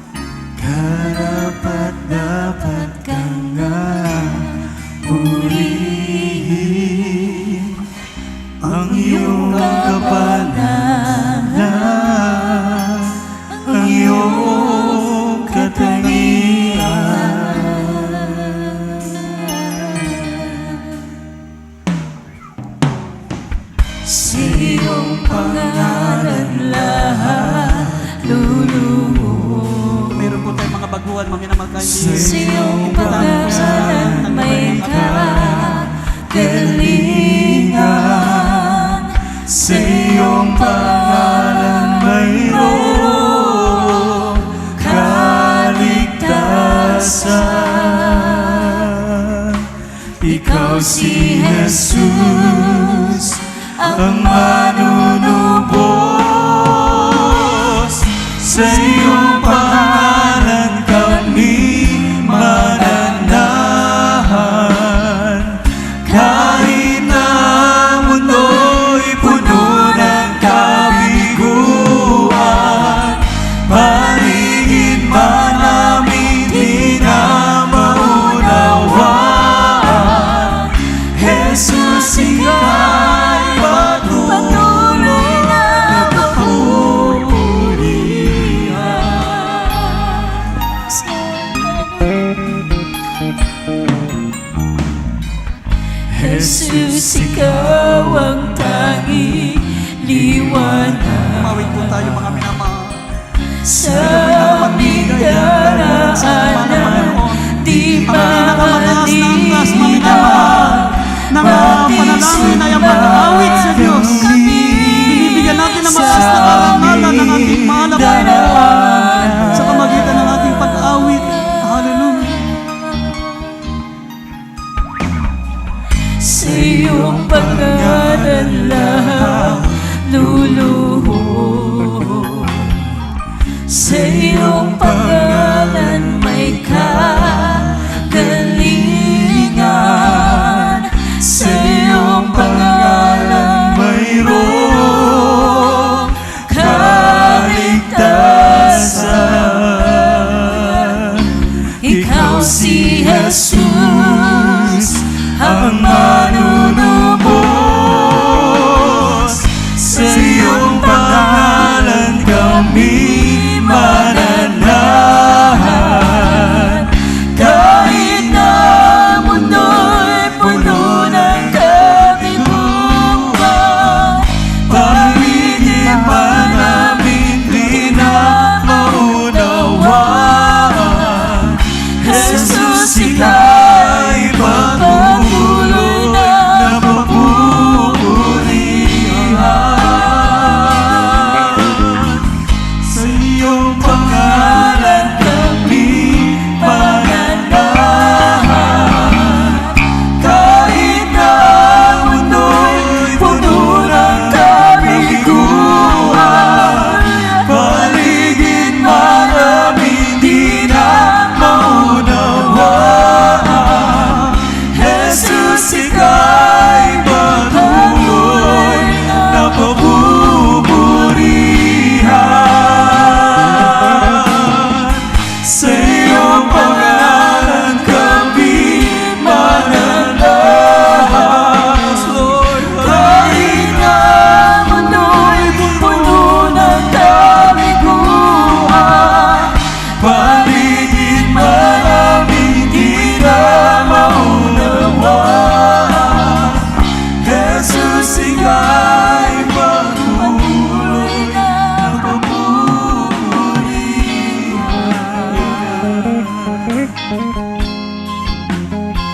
Karapat-dapat ka nga purihin ang iyong kapanalan, ang iyong katangian. Sa iyong pangalan lahat luluhod. Meron po tayong mga baguhan, maminamahal kayo. Sa iyong pangalan may kagalingan. Sa iyong pangalan mayroong kaligtasan. Ikaw si Jesus, ang manunubos. Sa iyong pangalan kami mananahan. Kahit na mundo'y puno ng kabiguan, paligid man namin di na maunawaan. Jesus, ika'y patuloy na Jesus, ikaw ang tanging liwanag Umawit po tayo mga minamahal. sa aming daraanan. Di Pinakamataas ng minamahal ng panalangin ay ang pag-aawit sa Diyos. Binibigyan natin ng mataas na karangalan ng ating mahal na Panginoon sa pamagitan ng ating pag-aawit. Hallelujah. sa iyong pangalan lahat luluhod. Sa iyong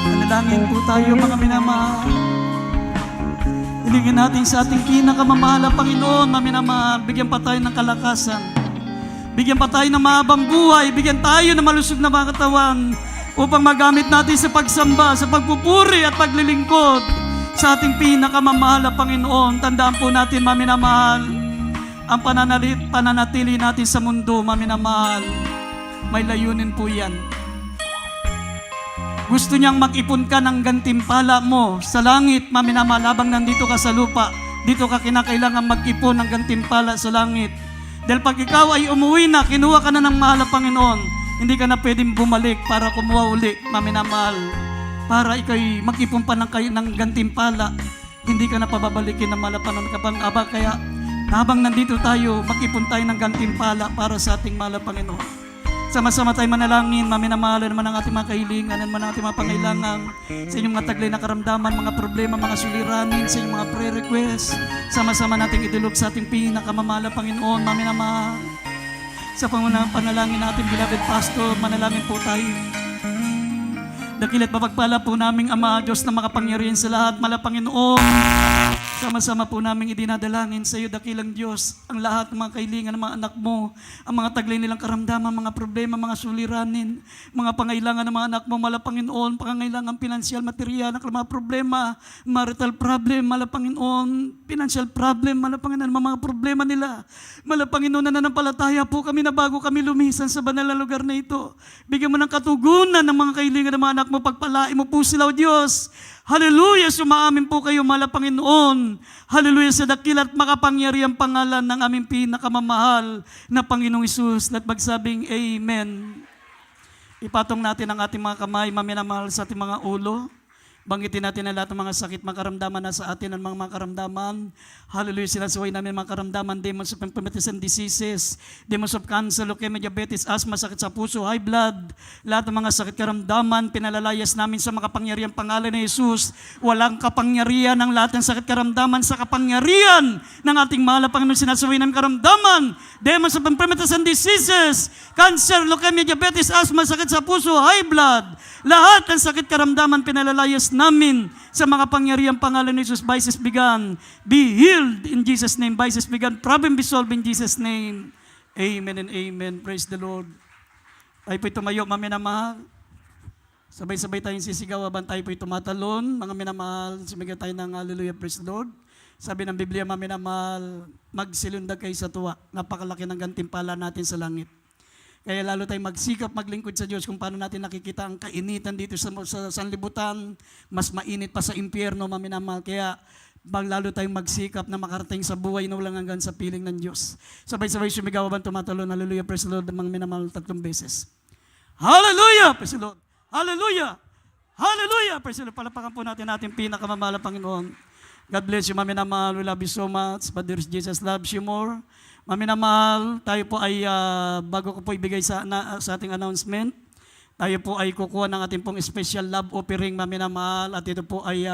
Manalangin po tayo mga minamahal. Hilingin natin sa ating pinakamamahal na Panginoon, mga minamahal, bigyan pa tayo ng kalakasan. Bigyan pa tayo ng mahabang buhay. Bigyan tayo ng malusog na mga katawan upang magamit natin sa pagsamba, sa pagpupuri at paglilingkod sa ating pinakamamahal na Panginoon. Tandaan po natin, mga minamahal, ang pananatili natin sa mundo, mga minamahal, may layunin po yan. Gusto niyang mag-ipon ka ng gantimpala mo sa langit, mga minamahal, habang nandito ka sa lupa. Dito ka kinakailangan mag-ipon ng gantimpala sa langit. Dahil pag ikaw ay umuwi na, kinuha ka na ng mahal na Panginoon, hindi ka na pwedeng bumalik para kumuha uli, mga minamahal. Para ikaw'y mag-ipon pa ng gantimpala, hindi ka na pababalikin ng mahal na Panginoon kapag aba. Kaya habang nandito tayo, mag-ipon tayo ng gantimpala para sa ating mahal na Panginoon. Sama-sama tayo manalangin, maminamahalan naman ang ating mga kahilingan, naman ang ating mga pangailangan, sa inyong mga taglay na karamdaman, mga problema, mga suliranin, sa inyong mga prayer requests. Sama-sama nating idulog sa ating pinakamamahal na Panginoon, maminamahal. Sa pangunang panalangin natin, beloved pastor, manalangin po tayo. Dakila't mapagpala po naming Ama, Diyos na makapangyarihan sa lahat, mahal na Panginoon. Sama-sama po namin idinadalangin sa iyo, dakilang Diyos, ang lahat ng mga kahilingan ng mga anak mo, ang mga taglay nilang karamdaman, mga problema, mga suliranin, mga pangailangan ng mga anak mo, mahal na Panginoon, pangailangan pinansyal, material, ang mga problema, marital problem, mahal na Panginoon, financial problem, mahal na Panginoon, mga problema nila. Mahal na Panginoon, nananampalataya po kami na bago kami lumisan sa banal na lugar na ito. Bigyan mo ng katugunan ng mga kahilingan ng mga anak mo, pagpalain mo po sila, O Diyos. Hallelujah, sumaamin po kayo, mahal na Panginoon. Hallelujah, sa dakilat makapangyariang pangalan ng aming pinakamamahal na Panginoong Hesus. At magsabing Amen. Ipatong natin ang ating mga kamay, maminamahal sa ating mga ulo. Banggitin natin ang lahat ng mga sakit, mga karamdaman na sa atin, ang mga karamdaman. Hallelujah, sinasuway namin mga karamdaman, demons of infirmities and diseases, demons of cancer, leukemia, diabetes, asthma, sakit sa puso, high blood, lahat ng mga sakit karamdaman, pinalalayas namin sa makapangyariang pangalan ni Jesus. Walang kapangyarihan ng lahat ng sakit karamdaman sa kapangyarihan ng ating mahal na Panginoon. Sinasuway namin karamdaman, demons of infirmities and diseases, cancer, leukemia, diabetes, asthma, sakit sa puso, high blood, lahat ng sakit karamdaman pinalalayas namin sa mga pangyariang pangalan ni Jesus. Vices began, be healed in Jesus' name. Vices began, problem be solved in Jesus' name. Amen and amen. Praise the Lord. Tayo po'y tumayo, mga minamahal. Sabay-sabay tayong sisigaw habang tayo po'y tumatalon. Mga minamahal, sumigaw tayo ng hallelujah, praise the Lord. Sabi ng Biblia, mga minamahal, magsilundag kayo sa tuwa. Napakalaki ng gantimpala natin sa langit. Kaya lalo tayong magsikap, maglingkod sa Diyos kung paano natin nakikita ang kainitan dito sa sanlibutan, mas mainit pa sa impyerno, mga minamahal. Kaya lalo tayong magsikap na makarating sa buhay na walang hanggan sa piling ng Diyos. Sabay-sabay sumigaw habang tumatalon, hallelujah, praise the Lord, mga minamahal 3 beses. Hallelujah, praise the Lord. Hallelujah, hallelujah, praise the Lord. Palapakan po natin ating pinakamamahal na Panginoon. God bless you, mga minamahal. We love you so much. But there's Jesus loves you more. Maminamahal, tayo po ay, bago ko po ibigay sa ating announcement, tayo po ay kukuha ng ating pong special love offering, maminamahal, at ito po ay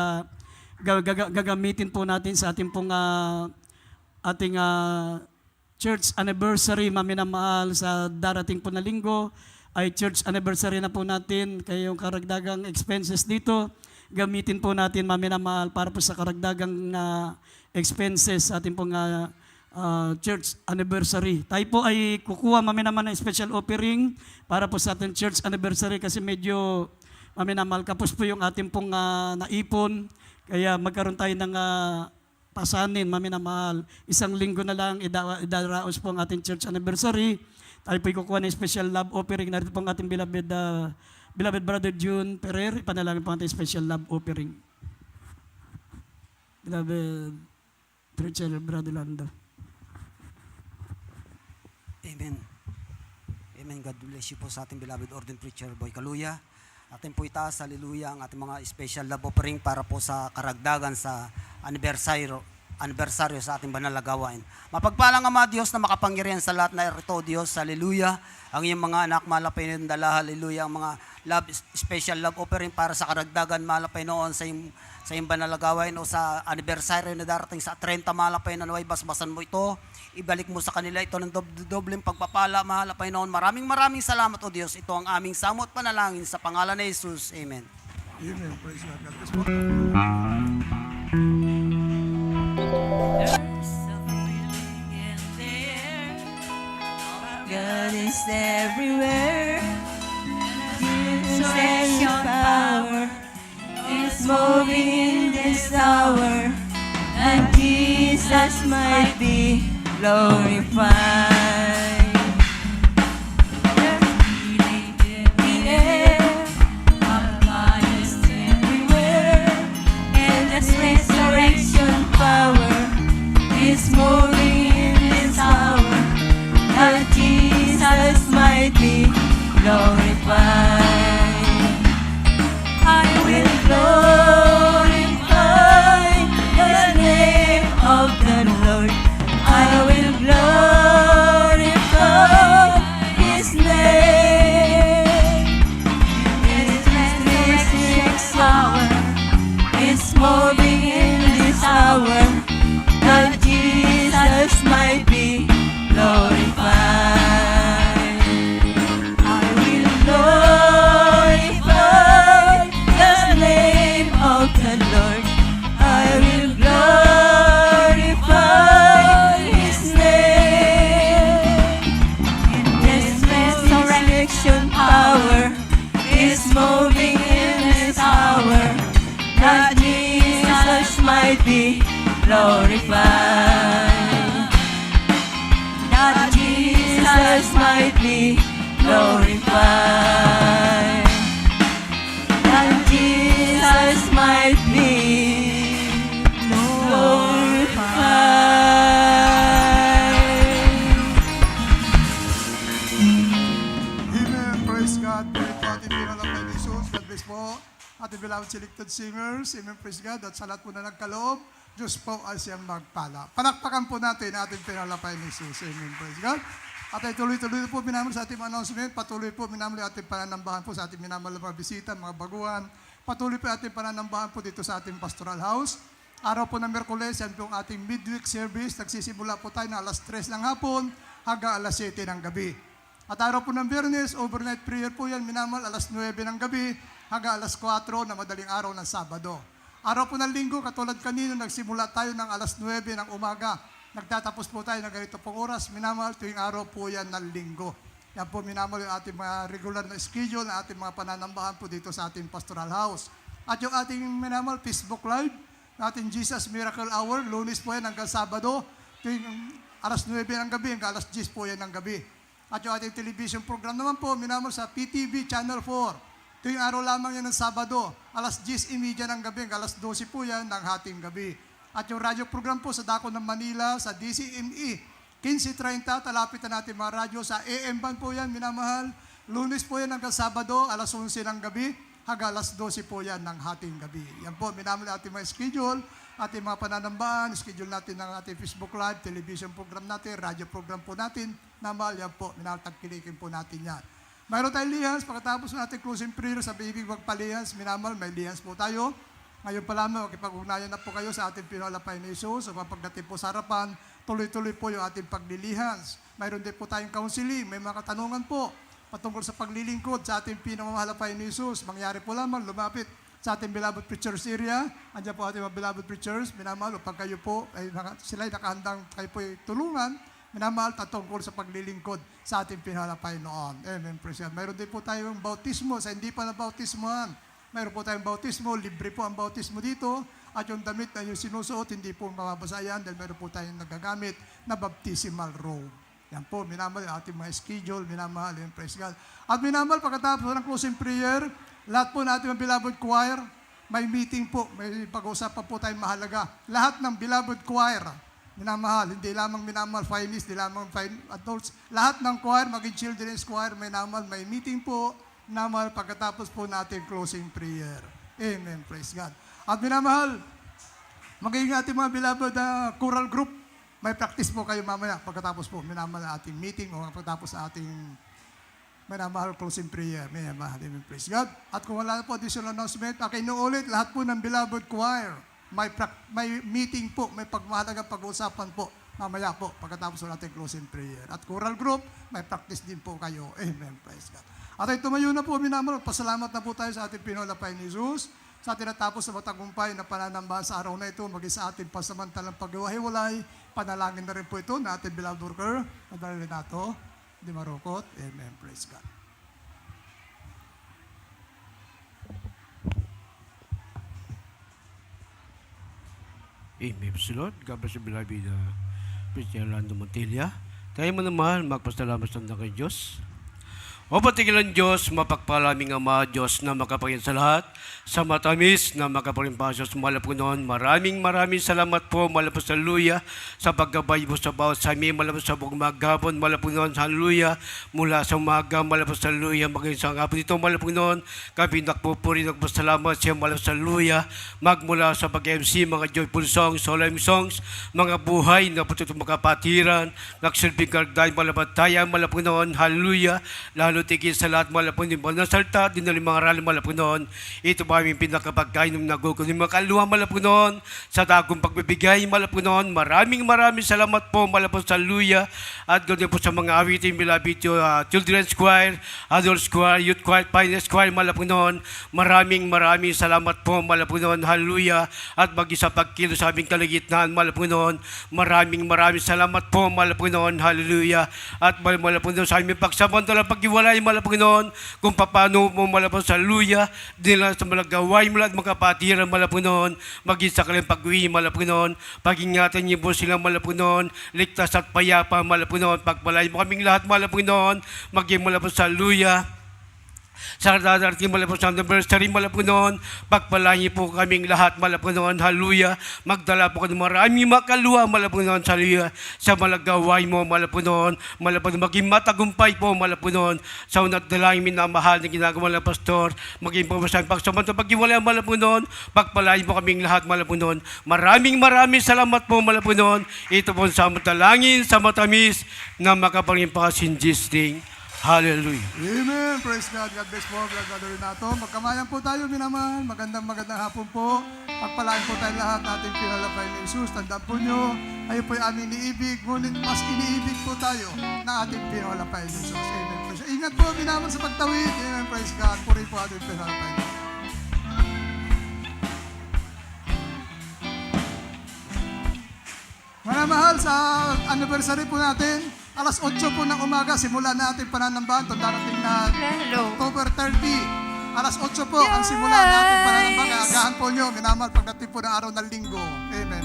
gagamitin po natin sa ating pong ating church anniversary, maminamahal, sa darating po na linggo, ay church anniversary na po natin, kaya yung karagdagang expenses dito, gamitin po natin, maminamahal, para po sa karagdagang expenses sa ating pong church anniversary. Tayo po ay kukuha naman ng special offering para po sa ating church anniversary kasi medyo maminamahal kapos po yung ating pong naipon. Kaya magkaroon tayo ng pasanin, maminamahal. 1 linggo na lang idaraos po ang ating church anniversary. Tayo po ay kukuha ng special love offering. Narito po ang ating beloved brother June Pereira. Ipanalangin po ang ating special love offering. Beloved preacher brother Lando. Amen. Amen. God bless you po sa ating beloved ordained preacher, Boy Kaluya. Atin po itaas, hallelujah, ang ating mga special love offering para po sa karagdagan sa anibersaryo sa ating banal na gawain. Mapagpalang Ama Diyos na makapangyarihan sa lahat na ito, Diyos, hallelujah. Ang iyong mga anak, malapay ng dala, hallelujah. Ang mga special love offering para sa karagdagan, mahal na Panginoon, sa iyong banal na gawain o sa anibersaryo na darating sa 30, mahal na Panginoon, naway basbasan mo ito, ibalik mo sa kanila ito ng dobleng pagpapala, mahal na Panginoon. Maraming salamat, O Diyos. Ito ang aming samot panalangin sa pangalan ni Jesus. Amen. Amen. Praise God. God bless po. God is everywhere. Jesus and His power is moving in this hour, and Jesus might be glorified. The air, God is everywhere, and His resurrection power is moving in this hour, and Jesus might be glorified. I will glorify the name of the Lord. I will glorify His name. His resurrection power is moving in this hour, that Jesus might be glorified. I will glorify the name of the Lord. I will glorify His name. His resurrection power is moving in this hour, that Jesus might be glorified. That Jesus might be glorified. That Jesus might be glorified. Amen. Praise God. Pray po ating pinalap na Jesus. God bless po. Ating beloved selected singers. Amen. Praise God. At sa lahat po na nagkaloob, Diyos po ay siyang magpala. Palakpakan po natin ating pinalapay ni Jesus. Amen. Praise God. At ay tuloy-tuloy po minamahal sa ating announcement. Patuloy po minamahal ating pananambahan po sa ating minamahal na mga bisita, mga baguhan. Patuloy po ating pananambahan po dito sa ating pastoral house. Araw po ng Miyerkules, yan po ang ating midweek service. Nagsisimula po tayo na alas 3 ng hapon hanggang alas 7 ng gabi. At araw po ng Biyernes, overnight prayer po yan, minamahal alas 9 ng gabi hanggang alas 4 na madaling araw ng Sabado. Araw po ng Linggo, katulad kanino, nagsimula tayo ng alas 9 ng umaga. Nagtatapos po tayo ng ganito pong oras, minamahal, tuwing araw po yan ng Linggo. Yan po, minamahal yung ating mga regular na schedule, na ating mga pananambahan po dito sa ating pastoral house. At yung ating minamahal Facebook Live, natin Jesus Miracle Hour, Lunes po yan hanggang Sabado, tuwing alas 9 ng gabi hanggang alas 10 po yan ng gabi. At yung ating television program naman po, minamahal sa PTV Channel 4. Tuwing araw lamang yan ng Sabado, alas 10:30 ng gabi, hanggang alas 12 po yan ng hating gabi. At yung radyo program po sa Dako ng Manila, sa DCME, 15:30, talapit na natin mga radyo. Sa AM band po yan, minamahal. Lunes po yan hanggang Sabado, alas 11 ng gabi, hanggang alas 12 po yan ng hating gabi. Yan po, minamahal ating mga schedule, ating mga pananambahan, schedule natin ng ating Facebook Live, television program natin, radyo program po natin, namahal yan po, minamahal tagkilikin po natin yan. Mayroon tayong lihans, pagkatapos natin closing prayer sa ibig magpalihans, minamahal, may lihans po tayo. Ngayon pa lamang, makipag-ugnayan na po kayo sa ating pinalapay ni Jesus. So pagdating po sa harapan, tuloy-tuloy po yung ating paglilihans. Mayroon din po tayong counseling, may mga katanungan po patungkol sa paglilingkod sa ating pinamamalapay ni Jesus. Mangyari po lamang, lumapit sa ating beloved preachers area. Andiyan po ating mga beloved preachers, minamahal, upang kayo po, sila'y nakahandang kayo po tulungan, minamahal, tatungkol sa paglilingkod sa ating pinalapay noon. Amen, praise God. Mayroon din po tayong bautismo sa hindi pa nabautismohan. Mayroon po tayong bautismo, libre po ang bautismo dito. At yung damit na yung sinusuot, hindi po mababasa yan dahil mayroon po tayong nagagamit na baptismal robe. Yan po, minamahal ating mga schedule, minamahal, yung praise God. At minamahal, pagkatapos ng closing prayer, lahat po natin ng beloved choir, may meeting po, may pag-uusapan po tayong mahalaga. Lahat ng beloved choir, minamahal, hindi lamang minamahal finalists, hindi lamang adults, lahat ng choir, maging children's choir, minamahal, may meeting po, minamahal, pagkatapos po natin closing prayer. Amen, praise God. At minamahal, magiging ating mga beloved choral group, may practice po kayo mamaya pagkatapos po minamahal ating meeting o pagkatapos sa ating Minamahal closing prayer. Minamahal, amen, praise God. At kung wala po additional announcement, akinuulit lahat po ng beloved choir. May meeting po, may pagmahalagang pag-uusapan po. Mamaya po, pagkatapos po natin closing prayer. At choral group, may practice din po kayo. Amen, praise God. At ay tumayo na po, minamahal. Pasalamat na po tayo sa ating pinolapay ni Jesus. Sa atin natapos na matagumpay na pananambahan sa araw na ito, maging sa ating pasamantalang paghiwalay, panalangin na rin po ito na ating beloved worker, Madalena Renato, Di Marocot. Amen. Praise God. Amen. Praise the Lord. God bless you, beloved Christian Orlando Montilla. Tayo mo naman magpasalamat sa kay Diyos. O patigilan Diyos, mapagpalaming Ama, Diyos na makapagian sa lahat, sa matamis na makapagimpasya sa malapunon. Maraming salamat po, malapos haleluya, sa paggabay mo sa bawat sami, malapos sa buong maghapon, malapunon, haleluya, mula sa umaga, malapos haleluya, maging sa hapon ito, malapunon, kami nakpupuri, nagpasalamat siya, malapos haleluya, magmula sa pag-MC, mga joyful songs, solemn songs, mga buhay na patutup makapatiran, nagsilbing karday, malapatayan, malapunon, haleluya, lalo tigil sa lahat malapon din na salta, din na mga rally malapunon. Ito ba aming pinakapagkain ng nagugunin mga kaluwa malapunon, sa dagong pagbibigay malapunon. Maraming salamat po malapon sa luya, at ganoon po sa mga awitin beloved Children's Choir, Adults Choir, Youth Choir, Pioneers Choir malapunon. Maraming salamat po malapunon, hallelujah, at magi sa pagkilo sa aming kalagitnaan malapunon. Maraming salamat po malapunon, hallelujah, at malapunon sa aming pagsamantala paghiwalay malapunon, kung paano mo malapon sa luya, dinala sa malagaway mo at makapatiran malapunon, maging sa kanilang pag-uwi malapunon, pag-ingatan niyo po silang malapunon, ligtas at payapa malapunon, pagpalain mo kaming lahat malapunon, maging malapon sa luya, sa darating malapos sa anniversary malapunon, pagpalain po kaming lahat malapunon, hallelujah, magdala po kami maraming makaluwa malapunon sa luya, sa malagaway mo malapunon, maging matagumpay po malapunon, sa unat dalangin minamahal na ginagawa ng pastor, maging po sa pagsamanta pag-iwalay malapunon, pagpalain po kaming lahat malapunon. Maraming salamat po malapunon. Ito po sa dalangin sa matamis na makapangimpakas in Jesus' name. Hallelujah. Amen. Praise God. God bless po. Brother Renato. Magkamayan po tayo, minamahal. Magandang hapon po. Pagpalaan po tayo lahat ating pinalapay ni Jesus. Tandaan po nyo, ayo po yung aming iniibig. Ngunit mas iniibig po tayo na ating pinalapay ni Jesus. Amen. Praise God. Ingat po, minamahal sa pagtawid. Amen. Praise God. Puri po ating pinalapay ni Jesus. Mahal sa anniversary po natin, alas 8 po ng umaga, simula na ating pananambahan. Ito darating na October 30. Alas 8 po ang simula na ating pananambahan. Agahan po nyo, minamahal pagdating po ng araw ng linggo. Amen.